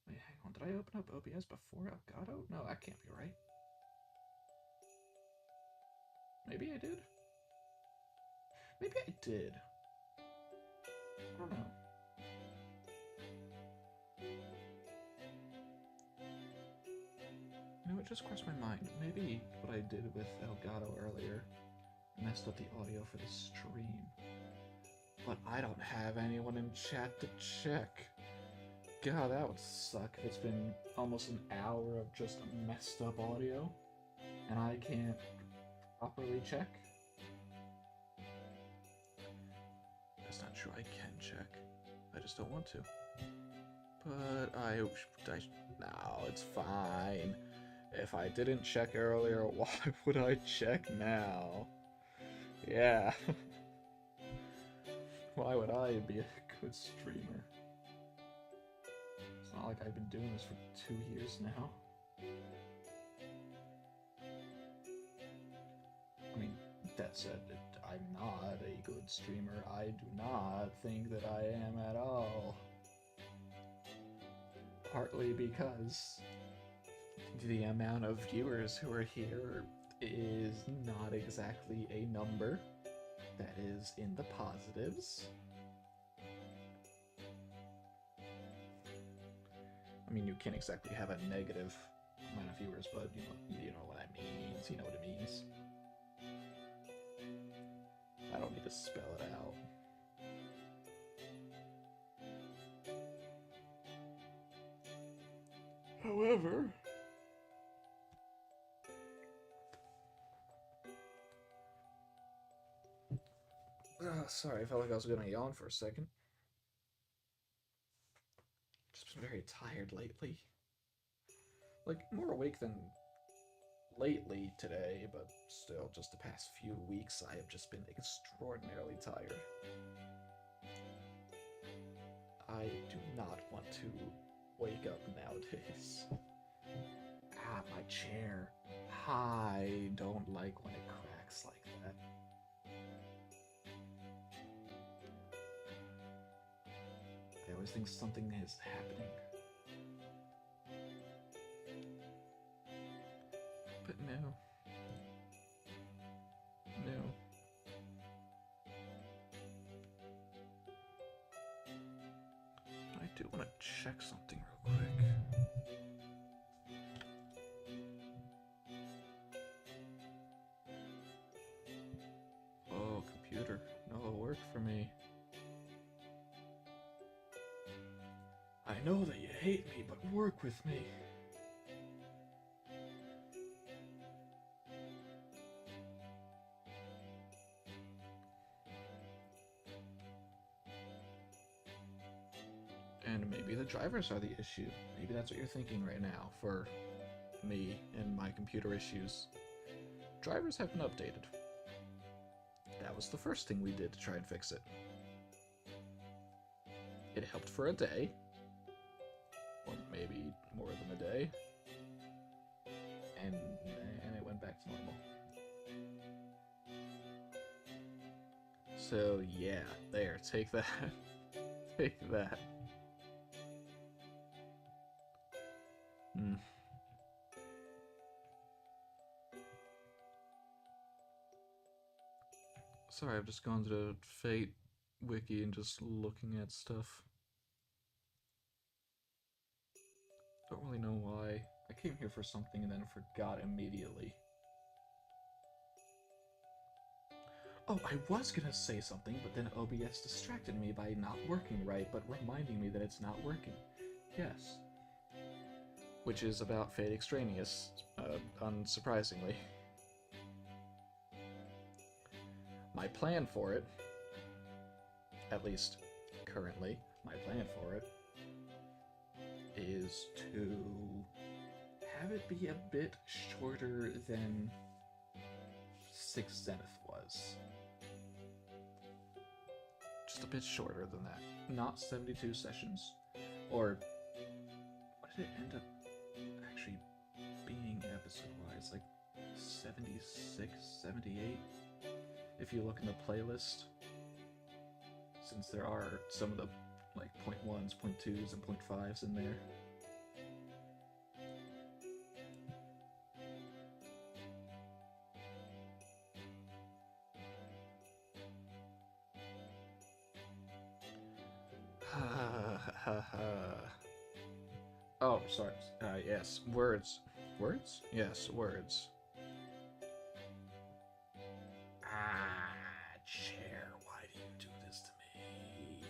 Wait, hang on. Did I open up OBS before Elgato? No, that can't be right. Maybe I did? Maybe I did. I don't know. You know, it just crossed my mind. Maybe what I did with Elgato earlier messed up the audio for the stream. But I don't have anyone in chat to check. God, that would suck if it's been almost an hour of just messed up audio and I can't properly check. That's not true, I can check. I just don't want to. But no, it's fine. If I didn't check earlier, why would I check now? Yeah. Why would I be a good streamer? It's not like I've been doing this for 2 years now. I mean, that said, I'm not a good streamer. I do not think that I am at all. Partly because the amount of viewers who are here is not exactly a number that is in the positives. I mean, you can't exactly have a negative amount of viewers, but you know what I mean. You know what it means. I don't need to spell it out. However, sorry, I felt like I was gonna yawn for a second. Just been very tired lately. Like, more awake than lately today, but still, just the past few weeks, I have just been extraordinarily tired. I do not want to wake up nowadays. Ah, my chair. I don't like when it cracks like that. I always think something is happening. But no. No. I do want to check something real quick. Oh, computer. No, work for me. I know that you hate me, but work with me. And maybe the drivers are the issue. Maybe that's what you're thinking right now for me and my computer issues. Drivers have been updated. That was the first thing we did to try and fix it. It helped for a day, or maybe more than a day, and it went back to normal. So yeah, there, take that. Take that. Sorry, I've just gone to the Fate wiki and just looking at stuff. Don't really know why. I came here for something and then forgot immediately. Oh, I was gonna say something, but then OBS distracted me by not working right, but reminding me that it's not working. Yes. Which is about Fate Extraneous, unsurprisingly. My plan for it, at least currently, my plan for it, is to have it be a bit shorter than 6 Zenith was. Just a bit shorter than that. Not 72 sessions. Or, what did it end up actually being episode-wise? Like 76, 78? If you look in the playlist, since there are some of the like 0.1s, 0.2s, and 0.5s in there. Oh, sorry. Yes, words. Words? Yes, words. Chair, why do you do this to me?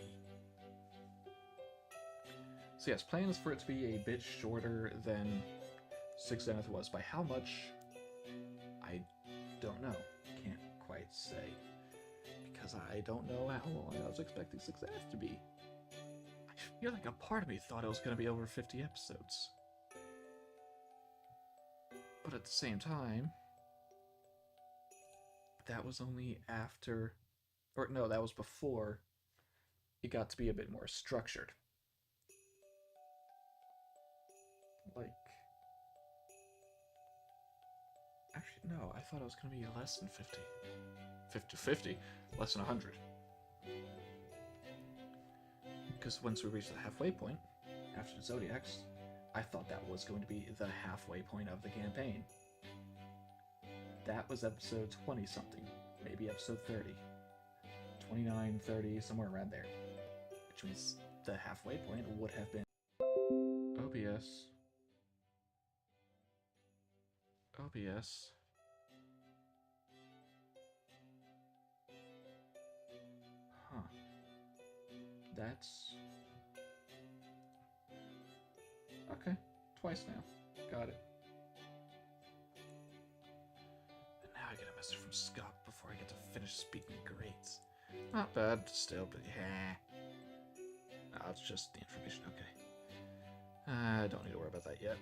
So yes, plan is for it to be a bit shorter than 6 Zenith was. By how much? I don't know. Can't quite say. Because I don't know how long I was expecting 6 Zenith to be. I feel like a part of me thought it was going to be over 50 episodes. But at the same time, that was only after, or no, that was before it got to be a bit more structured. Like, actually, no, I thought it was going to be less than 50. 50, less than 100. Because once we reached the halfway point, after the Zodiacs, I thought that was going to be the halfway point of the campaign. That was episode 20-something, maybe episode 30. 29, 30, somewhere around there. Which means the halfway point would have been OBS. OBS. Huh. That's... okay. Twice now. Got it. And now I get a message from Scott before I get to finish speaking grades. Not bad, still, but yeah. Oh, it's just the information, okay. I don't need to worry about that yet.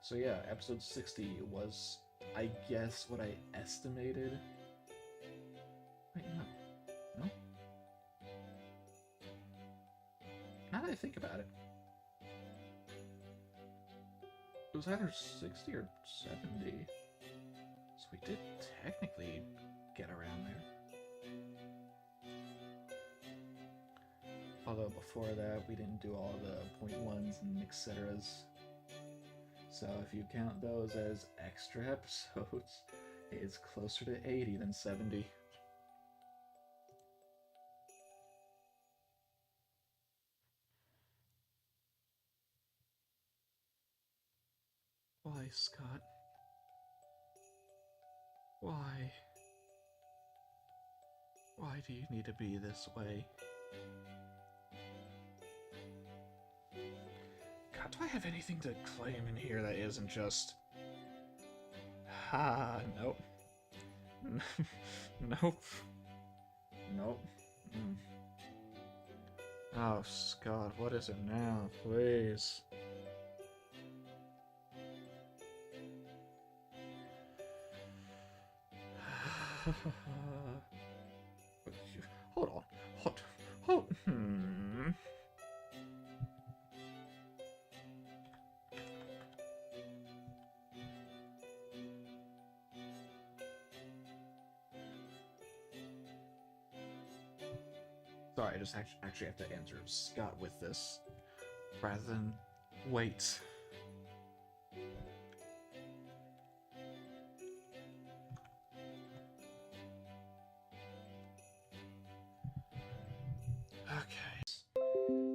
So yeah, episode 60 was, I guess, what I estimated. Wait, no. No? Now that I think about it, it was either 60 or 70. So we did technically get around there. Although before that, we didn't do all the 0.1s and etceteras. So if you count those as extra episodes, it's closer to 80 than 70. Why, Scott? Why? Why do you need to be this way? God, do I have anything to claim in here that isn't just... nope. Nope. Nope. Oh, Scott, what is it now, please? Hold on. Hold. Sorry, I just actually have to answer Scott with this, rather than wait. Okay.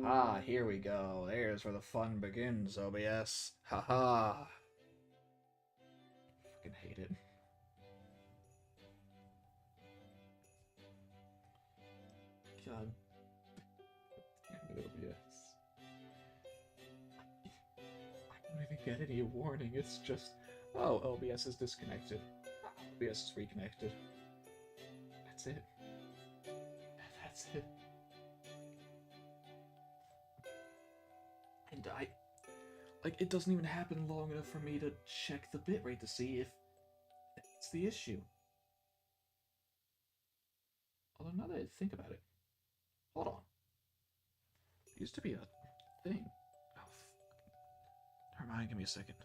Ah, here we go. There's where the fun begins, OBS. Haha. Fucking hate it. God damn it, OBS. I don't even get any warning. It's just, oh, OBS is disconnected. OBS is reconnected. That's it. That's it. And it doesn't even happen long enough for me to check the bitrate to see if that's the issue. Although now that I think about it, hold on. It used to be a thing. Oh, never mind, give me a second.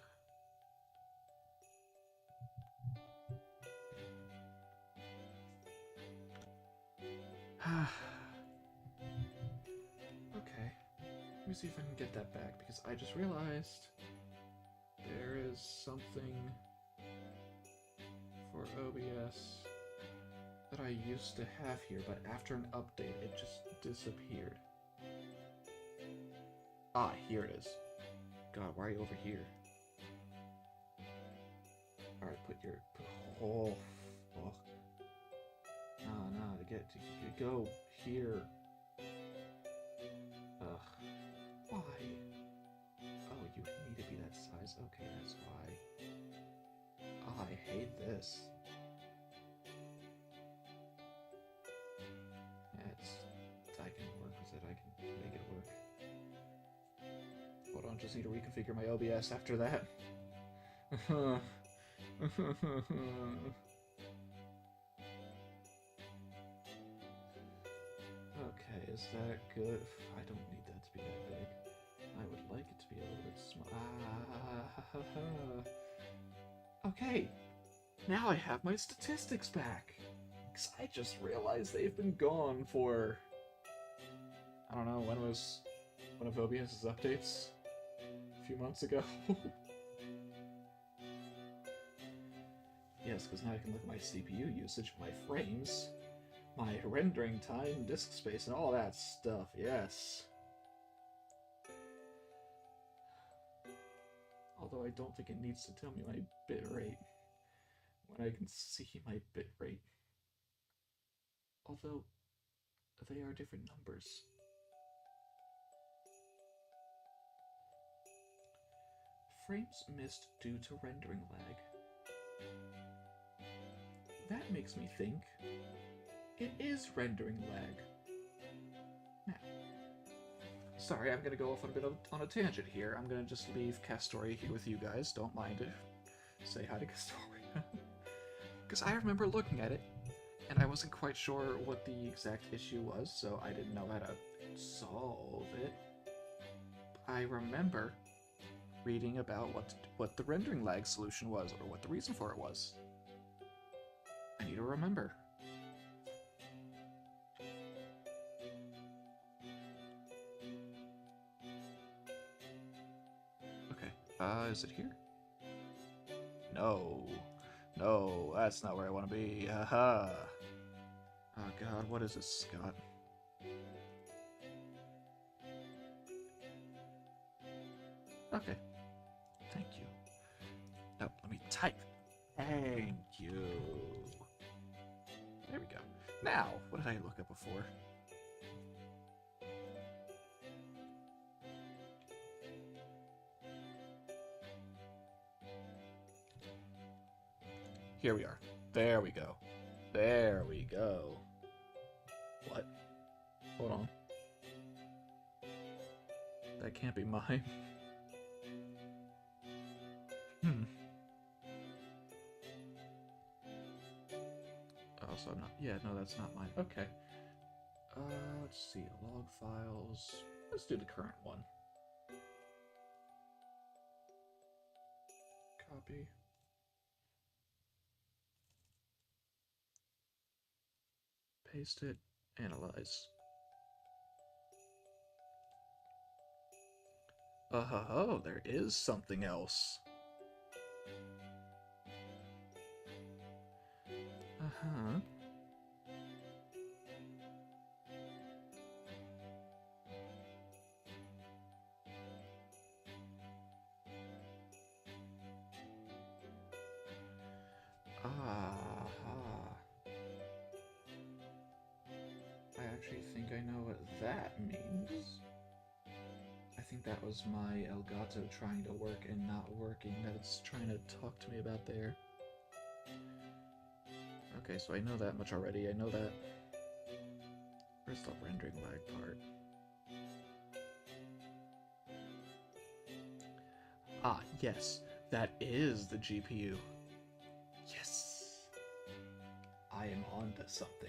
Okay. Let me see if I can get that back, because I just realized there is something for OBS that I used to have here, but after an update, it just disappeared. Ah, here it is. God, why are you over here? Alright, oh, fuck. No, to go here. Ugh. Why? Oh, you need to be that size. Okay, that's why. Oh, I hate this. I can work with it. I can make it work. Hold on, just need to reconfigure my OBS after that. Okay, is that good? I don't need that to be that big. I would like it to be a little bit small. Okay, now I have my statistics back. Because I just realized they've been gone for... I don't know, when was one of OBS's updates? A few months ago? Yes, because now I can look at my CPU usage, my frames, my rendering time, disk space, and all that stuff, yes. Although I don't think it needs to tell me my bitrate when I can see my bitrate. Although, they are different numbers. Frames missed due to rendering lag. That makes me think it is rendering lag. Now, sorry, I'm gonna go off on a bit on a tangent here. I'm gonna just leave Castoria here with you guys. Don't mind it. Say hi to Castoria. Because I remember looking at it, and I wasn't quite sure what the exact issue was, so I didn't know how to solve it. I remember reading about what the rendering lag solution was, or what the reason for it was. I need to remember. Okay, is it here? No. No, that's not where I want to be. Haha. Oh god, what is this, Scott? Okay. Thank you. No, let me type. Thank you. There we go. Now, what did I look up before? Here we are. There we go. There we go. What? Hold on. That can't be mine. Oh, so I'm not... Yeah, no, that's not mine. Okay. Let's see. Log files. Let's do the current one. Copy. Paste it. Analyze. Oh, there is something else. actually think I know what that means. I think that was my Elgato trying to work and not working that it's trying to talk to me about there. Okay, so I know that much already. I know that. Where's the rendering lag part? Ah, yes. That is the GPU. Yes! I am onto something.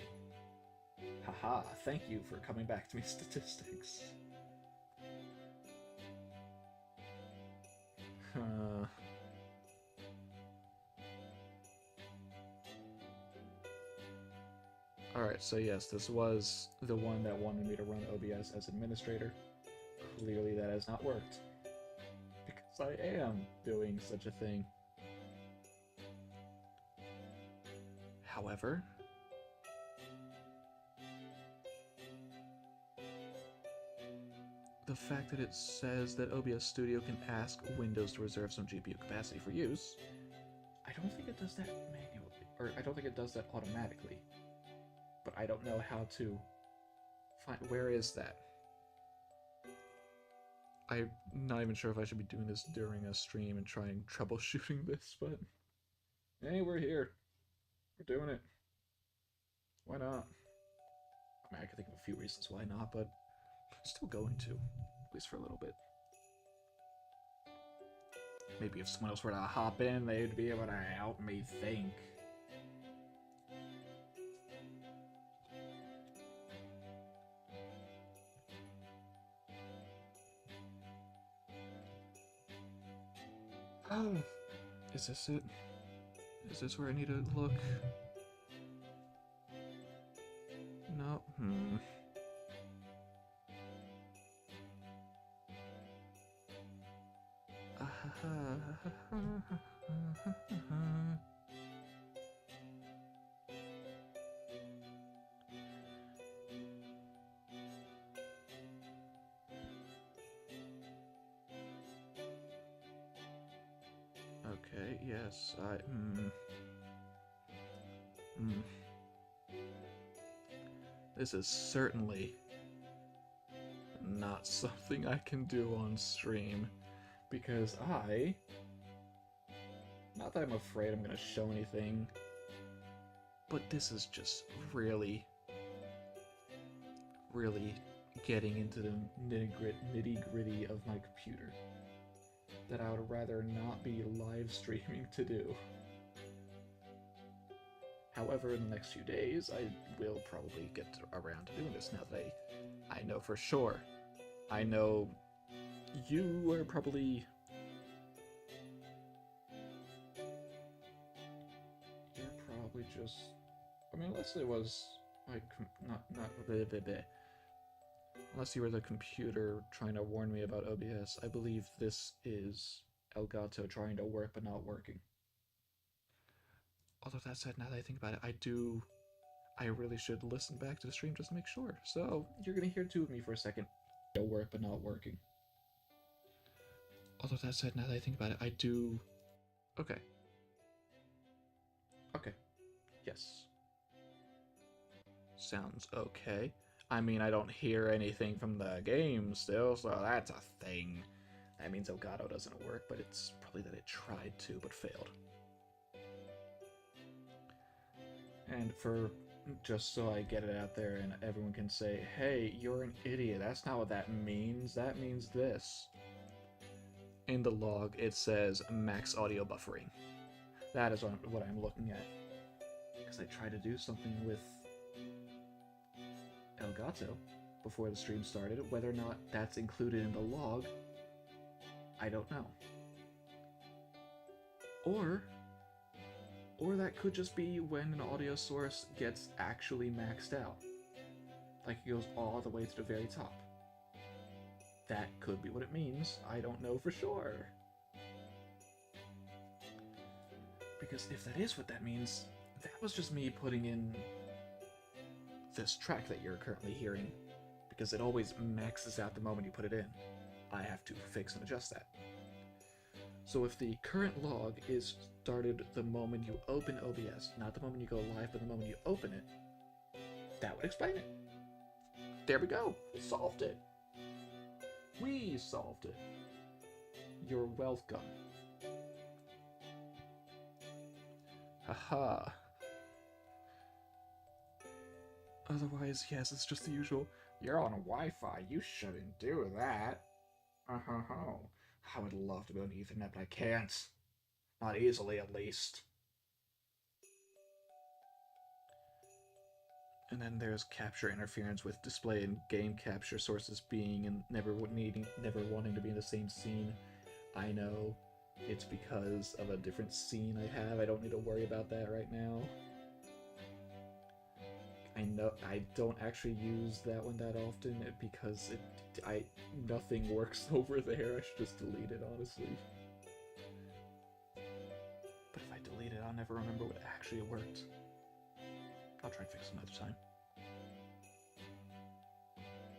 Haha, thank you for coming back to me, statistics. Alright, so yes, this was the one that wanted me to run OBS as administrator. Clearly that has not worked. Because I am doing such a thing. However, the fact that it says that OBS Studio can ask Windows to reserve some GPU capacity for use, I don't think it does that manually, or I don't think it does that automatically. But I don't know how to find, where is that? I'm not even sure if I should be doing this during a stream and trying troubleshooting this, but hey, we're here. We're doing it. Why not? I mean, I could think of a few reasons why not, but I'm still going to, at least for a little bit. Maybe if someone else were to hop in, they'd be able to help me think. Oh, is this it? Is this where I need to look? No. Okay, yes, This is certainly not something I can do on stream, because not that I'm afraid I'm gonna show anything, but this is just really getting into the nitty-gritty of my computer that I would rather not be live streaming to do. However, in the next few days, I will probably get around to doing this now that I know for sure. I know you are probably... You're probably just... I mean, unless it was, like, unless you were the computer trying to warn me about OBS, I believe this is Elgato trying to work but not working. Although that said, now that I think about it, I really should listen back to the stream just to make sure. So, you're gonna hear two of me for a second. Work but not working. Although that said, now that I think about it, Okay. Okay. Yes. Sounds okay. I mean, I don't hear anything from the game still, so that's a thing. That means Elgato doesn't work, but it's probably that it tried to, but failed. And just so I get it out there and everyone can say, hey, you're an idiot, that's not what that means, that means this. In the log, it says max audio buffering. That is what I'm looking at. Because I tried to do something with Elgato before the stream started. Whether or not that's included in the log, I don't know. Or that could just be when an audio source gets actually maxed out. Like it goes all the way to the very top. That could be what it means. I don't know for sure. Because if that is what that means, that was just me putting in this track that you're currently hearing. Because it always maxes out the moment you put it in. I have to fix and adjust that. So if the current log is started the moment you open OBS, not the moment you go live, but the moment you open it, that would explain it. There we go. We solved it. We solved it. You're welcome. Haha. Otherwise, yes, it's just the usual. You're on Wi-Fi. You shouldn't do that. I would love to be on Ethernet, but I can't. Not easily, at least. And then there's capture interference with display and game capture sources being and never wanting to be in the same scene. I know it's because of a different scene I have. I don't need to worry about that right now. I know I don't actually use that one that often because nothing works over there. I should just delete it, honestly. But if I delete it, I'll never remember what actually worked. I'll try to fix it another time.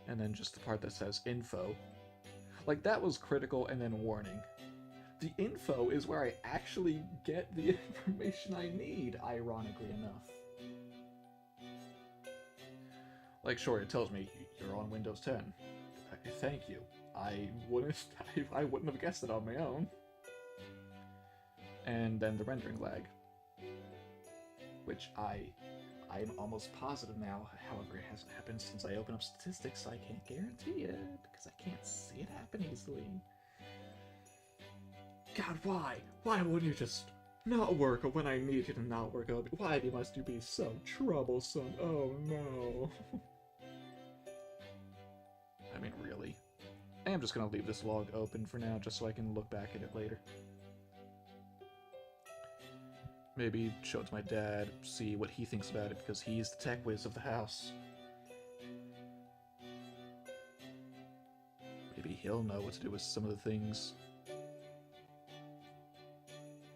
And then just the part that says info. Like, that was critical and then warning. The info is where I actually get the information I need, ironically enough. Like, sure, it tells me you're on Windows 10. Thank you. I wouldn't have guessed it on my own. And then the rendering lag, which I'm almost positive now. However, it hasn't happened since I opened up statistics, so I can't guarantee it because I can't see it happen easily. God, why? Why wouldn't you just not work when I need you to not work? Why must you be so troublesome? Oh no. I mean, really. I am just gonna leave this log open for now, just so I can look back at it later. Maybe show it to my dad, see what he thinks about it, because he's the tech whiz of the house. Maybe he'll know what to do with some of the things.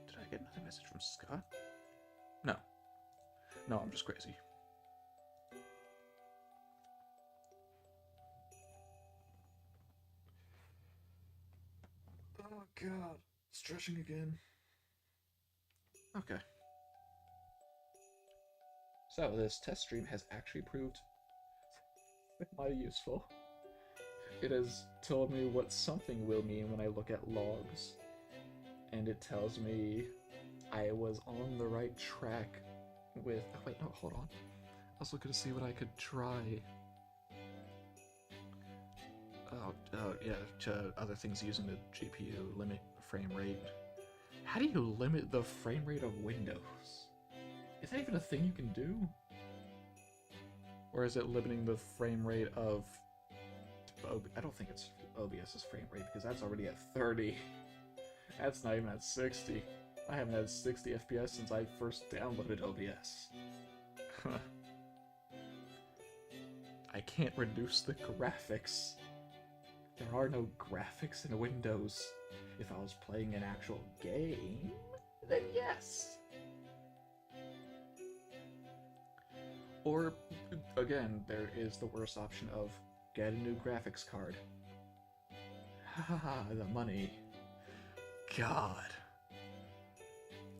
Did I get another message from Scott? No. No, I'm just crazy. Oh god, stretching again. Okay. So this test stream has actually proved mighty useful. It has told me what something will mean when I look at logs. And it tells me I was on the right track with... Oh wait, no, hold on. I was looking to see what I could try. Oh yeah, to other things using the GPU, limit frame rate. How do you limit the frame rate of Windows? Is that even a thing you can do? Or is it limiting the frame rate of... I don't think it's OBS's frame rate, because that's already at 30. That's not even at 60. I haven't had 60 FPS since I first downloaded OBS. I can't reduce the graphics. There are no graphics in Windows. If I was playing an actual game, then yes. Or, again, there is the worst option of get a new graphics card. Haha, the money. God.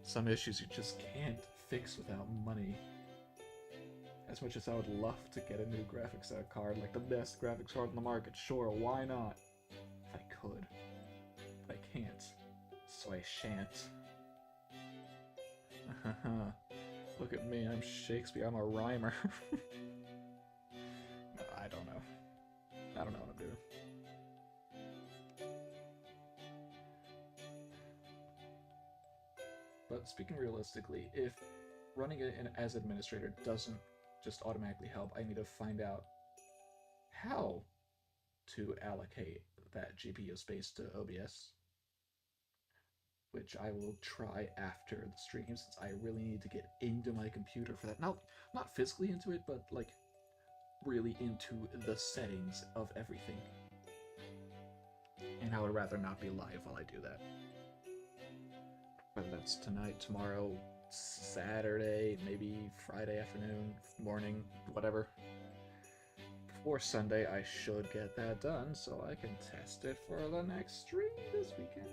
Some issues you just can't fix without money. As much as I would love to get a new graphics card, like the best graphics card on the market, sure, why not? If I could. But I can't. So I shan't. Look at me, I'm Shakespeare, I'm a rhymer. No, I don't know. I don't know what I'm doing. But speaking realistically, if running it as administrator doesn't just automatically help, I need to find out how to allocate that GPU space to OBS, which I will try after the stream, since I really need to get into my computer for that. Not physically into it, but like really into the settings of everything. And I would rather not be live while I do that. Whether that's tonight, tomorrow, Saturday, maybe Friday afternoon, morning, whatever. Before Sunday, I should get that done so I can test it for the next stream this weekend.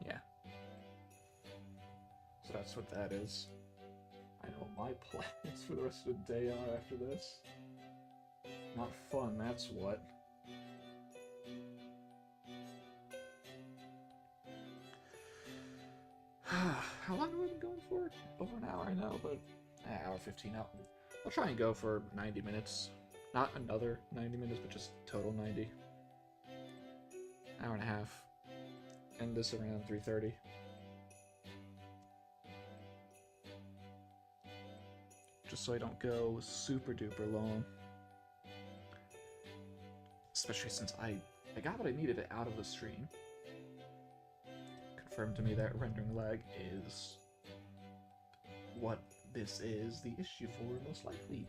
Yeah. So that's what that is. I know what my plans for the rest of the day are after this. Not fun, that's what. How long have we been going for? Over an hour, I know, but hour 15 out. I'll try and go for 90 minutes. Not another 90 minutes, but just total 90. Hour and a half. End this around 3:30. Just so I don't go super duper long. Especially since I got what I needed out of the stream. Confirmed to me that rendering lag is what this is the issue for, most likely.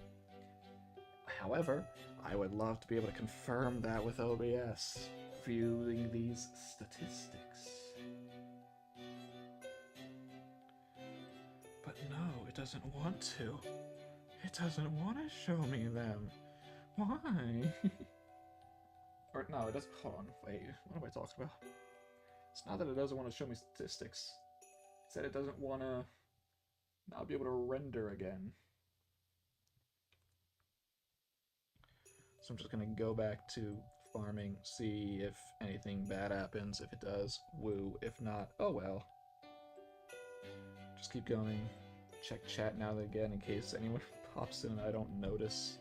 However, I would love to be able to confirm that with OBS, viewing these statistics. But no, it doesn't want to. It doesn't want to show me them. Why? Or no, it doesn't. Hold on, wait, what am I talking about? It's not that it doesn't want to show me statistics. It's that it doesn't want to not be able to render again. So I'm just going to go back to farming, see if anything bad happens. If it does, woo. If not, oh well. Just keep going. Check chat now and again in case anyone pops in and I don't notice.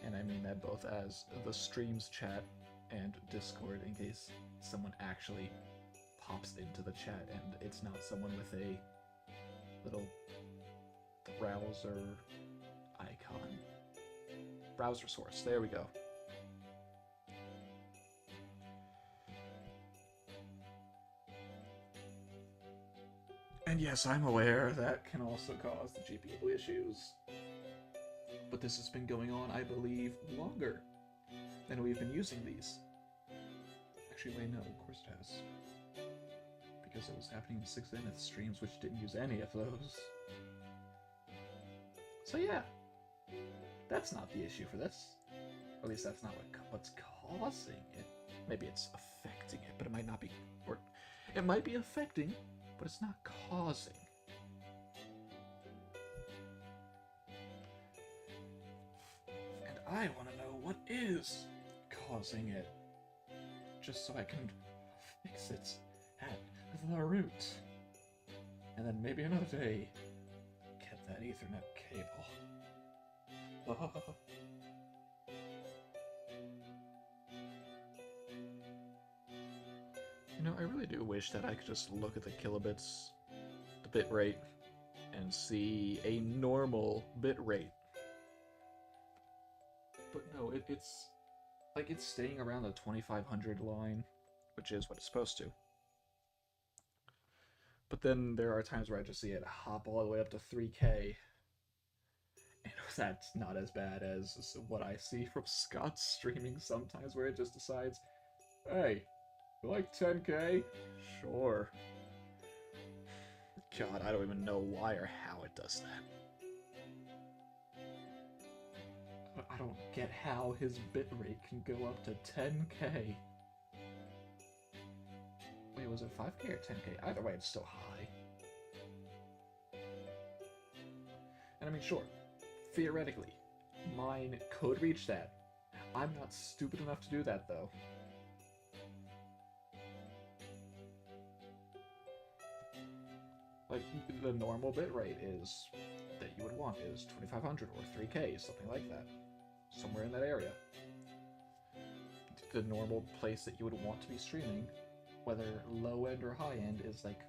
And I mean that both as the stream's chat and Discord, in case someone actually pops into the chat and it's not someone with a little browser icon. Browser source, there we go. And yes, I'm aware that can also cause the GPU issues. But this has been going on, I believe, longer than we've been using these. Actually, wait, no, of course it has. Because it was happening in 6 Zenith streams, which didn't use any of those. So yeah, that's not the issue for this. Or at least that's not what's causing it. Maybe it's affecting it, but it might not be. Or it might be affecting, but it's not causing. And I want to know what is causing it, just so I can fix it at the root. And then maybe another day, get that Ethernet cable. You know, I really do wish that I could just look at the kilobits, the bit rate, and see a normal bit rate. But no, it's like it's staying around the 2500 line, which is what it's supposed to. But then there are times where I just see it hop all the way up to 3K. And that's not as bad as what I see from Scott's streaming sometimes, where it just decides, hey, you like 10K? Sure. God, I don't even know why or how it does that. I don't get how his bitrate can go up to 10K. Wait, was it 5K or 10K? Either way, it's still high. And I mean, sure, theoretically, mine could reach that. I'm not stupid enough to do that, though. Like, the normal bitrate is that you would want is 2500 or 3K, something like that. Somewhere in that area. The normal place that you would want to be streaming, whether low end or high end, is like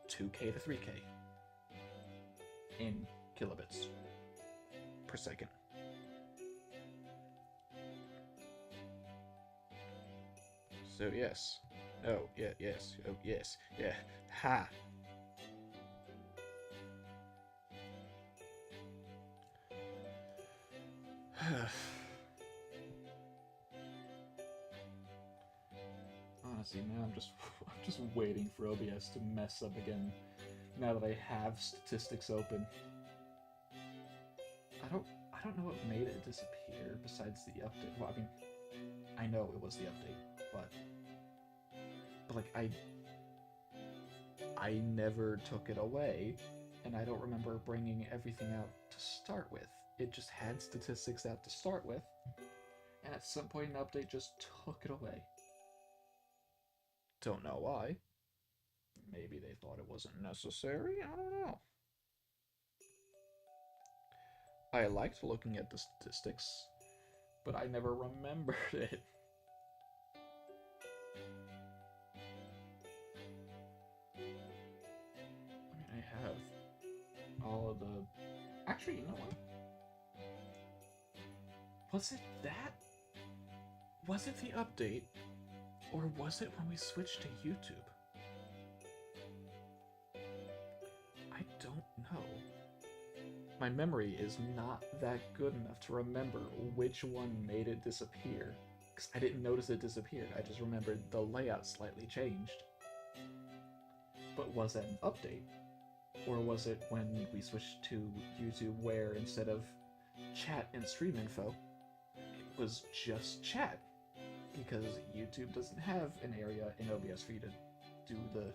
2K to 3K in kilobits per second. So yes. Oh, yeah, yes. Oh, yes. Yeah. Ha! Honestly, now I'm just waiting for OBS to mess up again. Now that I have statistics open, I don't know what made it disappear besides the update. Well, I mean, I know it was the update, but like I I never took it away, and I don't remember bringing everything out to start with. It just had statistics out to start with, and at some point an update just took it away. Don't know why. Maybe they thought it wasn't necessary, I don't know. I liked looking at the statistics, but I never remembered it. I mean, I have all of the... Actually, you know what? Was it that? Was it the update? Or was it when we switched to YouTube? I don't know. My memory is not that good enough to remember which one made it disappear. Because I didn't notice it disappeared, I just remembered the layout slightly changed. But was that an update? Or was it when we switched to YouTube where instead of chat and stream info, it was just chat? Because YouTube doesn't have an area in OBS for you to do the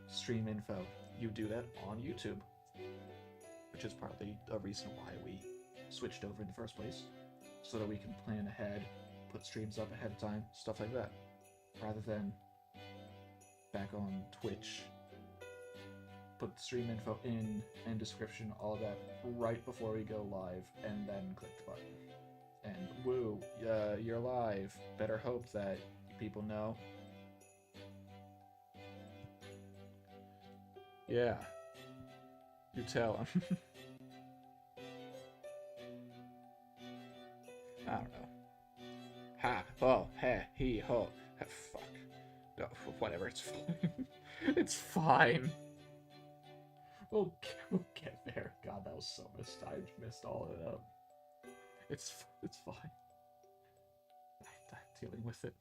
stream info. You do that on YouTube. Which is partly a reason why we switched over in the first place. So that we can plan ahead, put streams up ahead of time, stuff like that. Rather than back on Twitch, put the stream info in and description, all of that, right before we go live, and then click the button. And woo, you're live. Better hope that people know. Yeah. You tell them. I don't know. Ha, ho, he, he, ho. Fuck. No, whatever, it's fine. It's fine. We'll get there. God, that was so missed. I messed all of it up. It's fine. I'm dealing with it.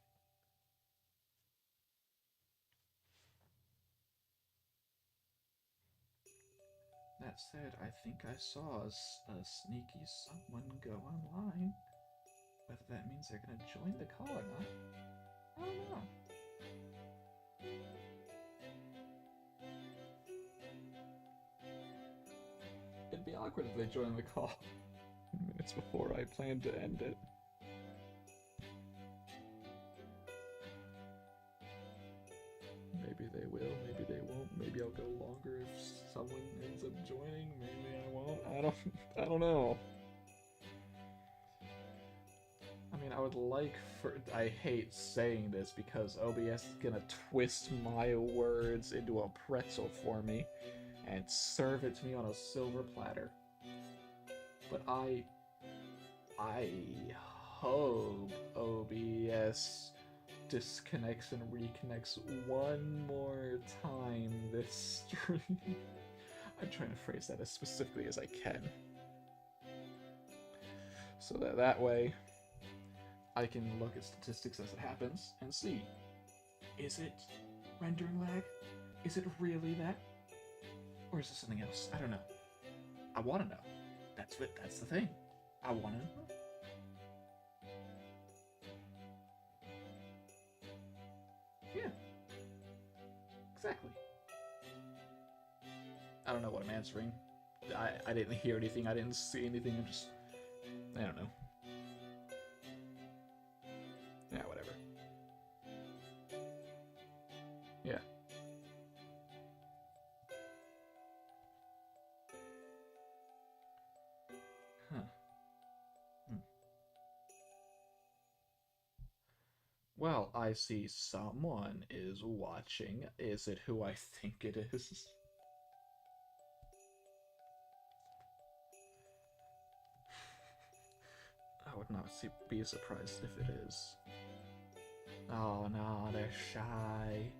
That said, I think I saw a sneaky someone go online. Whether that means they're gonna join the call or not, I don't know. It'd be awkward if they joined the call minutes before I planned to end it. Maybe they will, maybe they won't. Maybe I'll go longer if someone ends up joining. Maybe I won't. I don't know. I mean, I would like for... I hate saying this because OBS is gonna twist my words into a pretzel for me and serve it to me on a silver platter. But I hope OBS disconnects and reconnects one more time this stream. I'm trying to phrase that as specifically as I can. So that way I can look at statistics as it happens and see, is it rendering lag? Is it really that? Or is it something else? I don't know. I want to know. That's the thing. I want to know. Yeah. Exactly. I don't know what I'm answering. I didn't hear anything, I didn't see anything, I don't know. Yeah, whatever. Yeah. Huh. Well, I see someone is watching. Is it who I think it is? I would not be surprised if it is. Oh no, they're shy.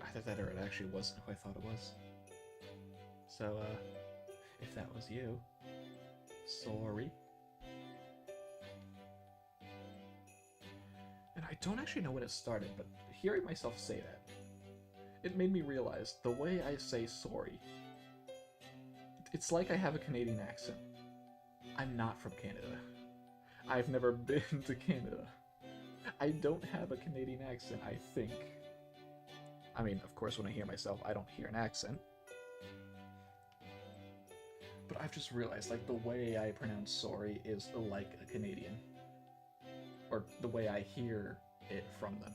Either that or it actually wasn't who I thought it was. So, if that was you, sorry. And I don't actually know when it started, but hearing myself say that, it made me realize the way I say sorry, it's like I have a Canadian accent. I'm not from Canada. I've never been to Canada. I don't have a Canadian accent, I think. I mean, of course, when I hear myself, I don't hear an accent. But I've just realized, like, the way I pronounce sorry is like a Canadian. Or the way I hear it from them.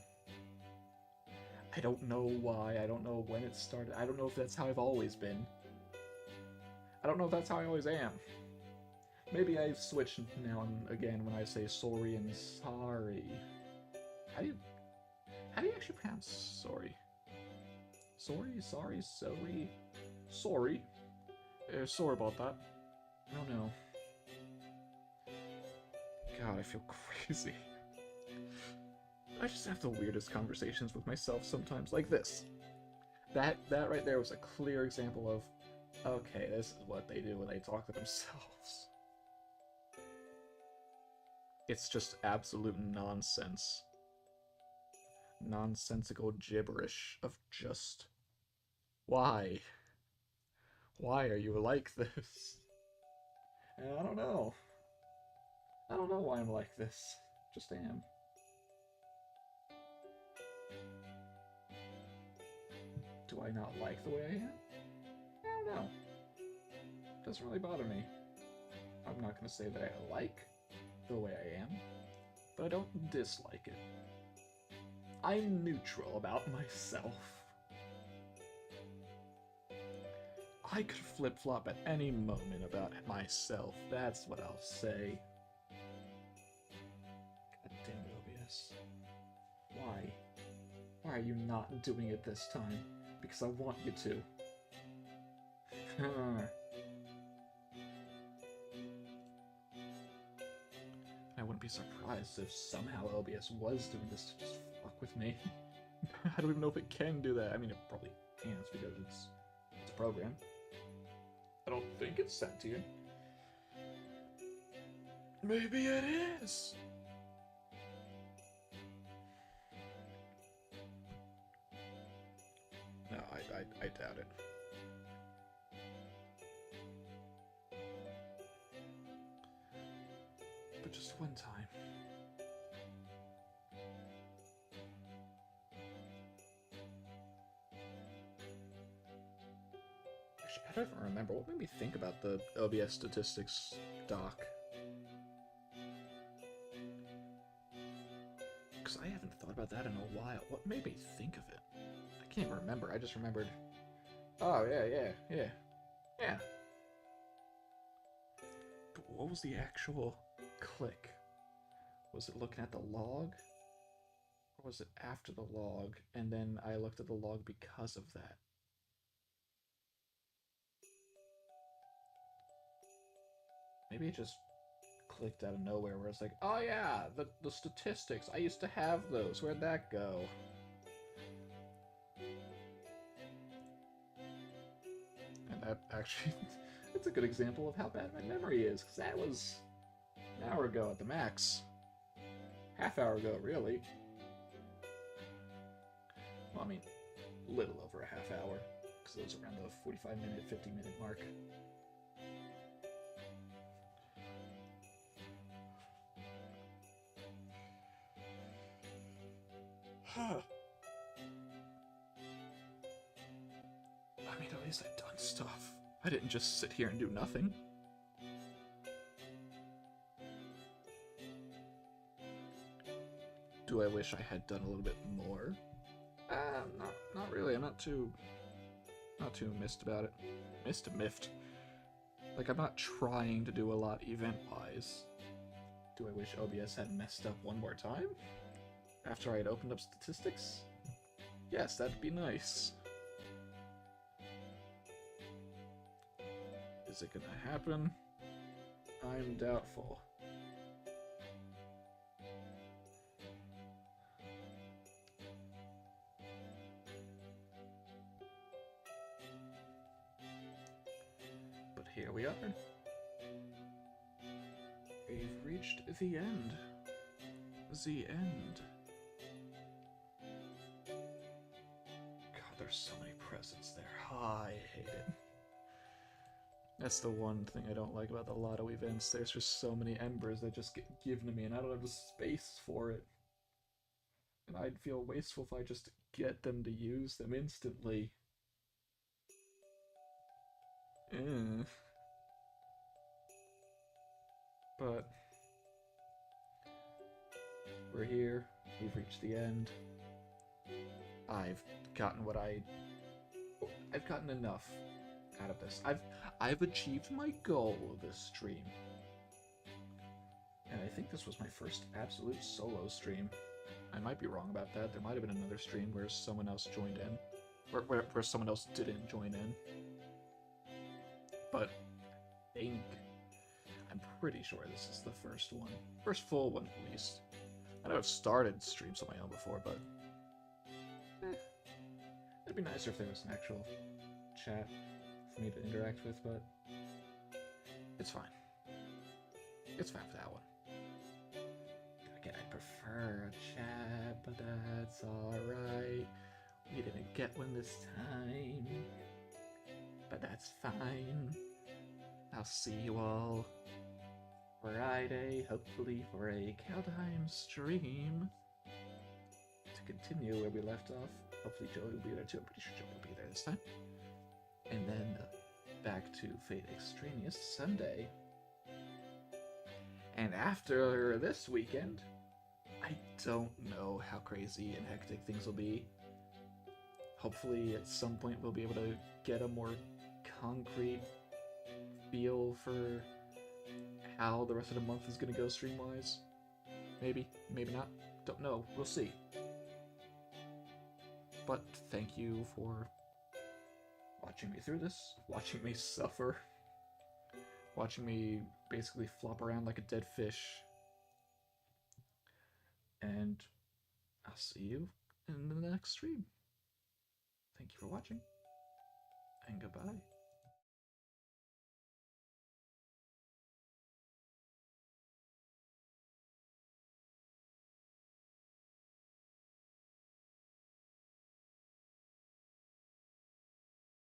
I don't know why, I don't know when it started, I don't know if that's how I've always been. I don't know if that's how I always am. Maybe I've switched now and again when I say sorry and sorry. How do you actually pronounce sorry? Sorry, sorry, sorry, sorry. Sorry about that. I don't know. God, I feel crazy. I just have the weirdest conversations with myself sometimes, like this. That right there was a clear example of, okay, this is what they do when they talk to themselves. It's just absolute nonsense. Nonsensical gibberish of just... Why? Why are you like this? And I don't know. I don't know why I'm like this. Just am. Do I not like the way I am? I don't know. It doesn't really bother me. I'm not going to say that I like the way I am, but I don't dislike it. I'm neutral about myself. I could flip-flop at any moment about myself, that's what I'll say. God damn it, OBS. Why? Why are you not doing it this time? Because I want you to. I wouldn't be surprised if somehow OBS was doing this to just fuck with me. I don't even know if it can do that. I mean, it probably can because it's a program. I don't think it's sentient. Maybe it is. No, I doubt it. But just one time. Actually, I don't even remember. What made me think about the OBS statistics doc? Because I haven't thought about that in a while. What made me think of it? I can't remember. I just remembered. Oh, yeah. But what was the actual click? Was it looking at the log? Or was it after the log, and then I looked at the log because of that? Maybe it just clicked out of nowhere where it's like, oh yeah, the statistics, I used to have those, where'd that go? And that actually, it's a good example of how bad my memory is, because that was an hour ago at the max. Half hour ago, really. Well, I mean, a little over a half hour, because it was around the 45-minute, 50-minute mark. I mean, at least I've done stuff. I didn't just sit here and do nothing. Do I wish I had done a little bit more? Not really. I'm not too missed about it. Miffed. Like, I'm not trying to do a lot event-wise. Do I wish OBS had messed up one more time? After I had opened up statistics? Yes, that'd be nice. Is it gonna happen? I'm doubtful. But here we are. We've reached the end. The end. God, there's so many presents there. I hate it. That's the one thing I don't like about the lotto events. There's just so many embers that just get given to me, and I don't have the space for it. And I'd feel wasteful if I just get them to use them instantly. Eh. But we're here. We've reached the end. I've gotten what I've gotten enough out of this. I've achieved my goal of this stream. And I think this was my first absolute solo stream. I might be wrong about that. There might have been another stream where someone else joined in. Where someone else didn't join in. But I'm pretty sure this is the first one. First full one, at least. I know I've started streams on my own before, but it'd be nicer if there was an actual chat for me to interact with, but it's fine. It's fine for that one. Again, I prefer a chat, but that's alright. We didn't get one this time, but that's fine. I'll see you all Friday, hopefully for a Kaldheim stream to continue where we left off. Hopefully Joey will be there too. I'm pretty sure Joey will be there this time. And then back to Fate Extraneous Sunday. And after this weekend, I don't know how crazy and hectic things will be. Hopefully at some point we'll be able to get a more concrete feel for how the rest of the month is going to go stream-wise. Maybe, maybe not. Don't know. We'll see. But thank you for watching me through this, watching me suffer, watching me basically flop around like a dead fish. And I'll see you in the next stream. Thank you for watching, and goodbye.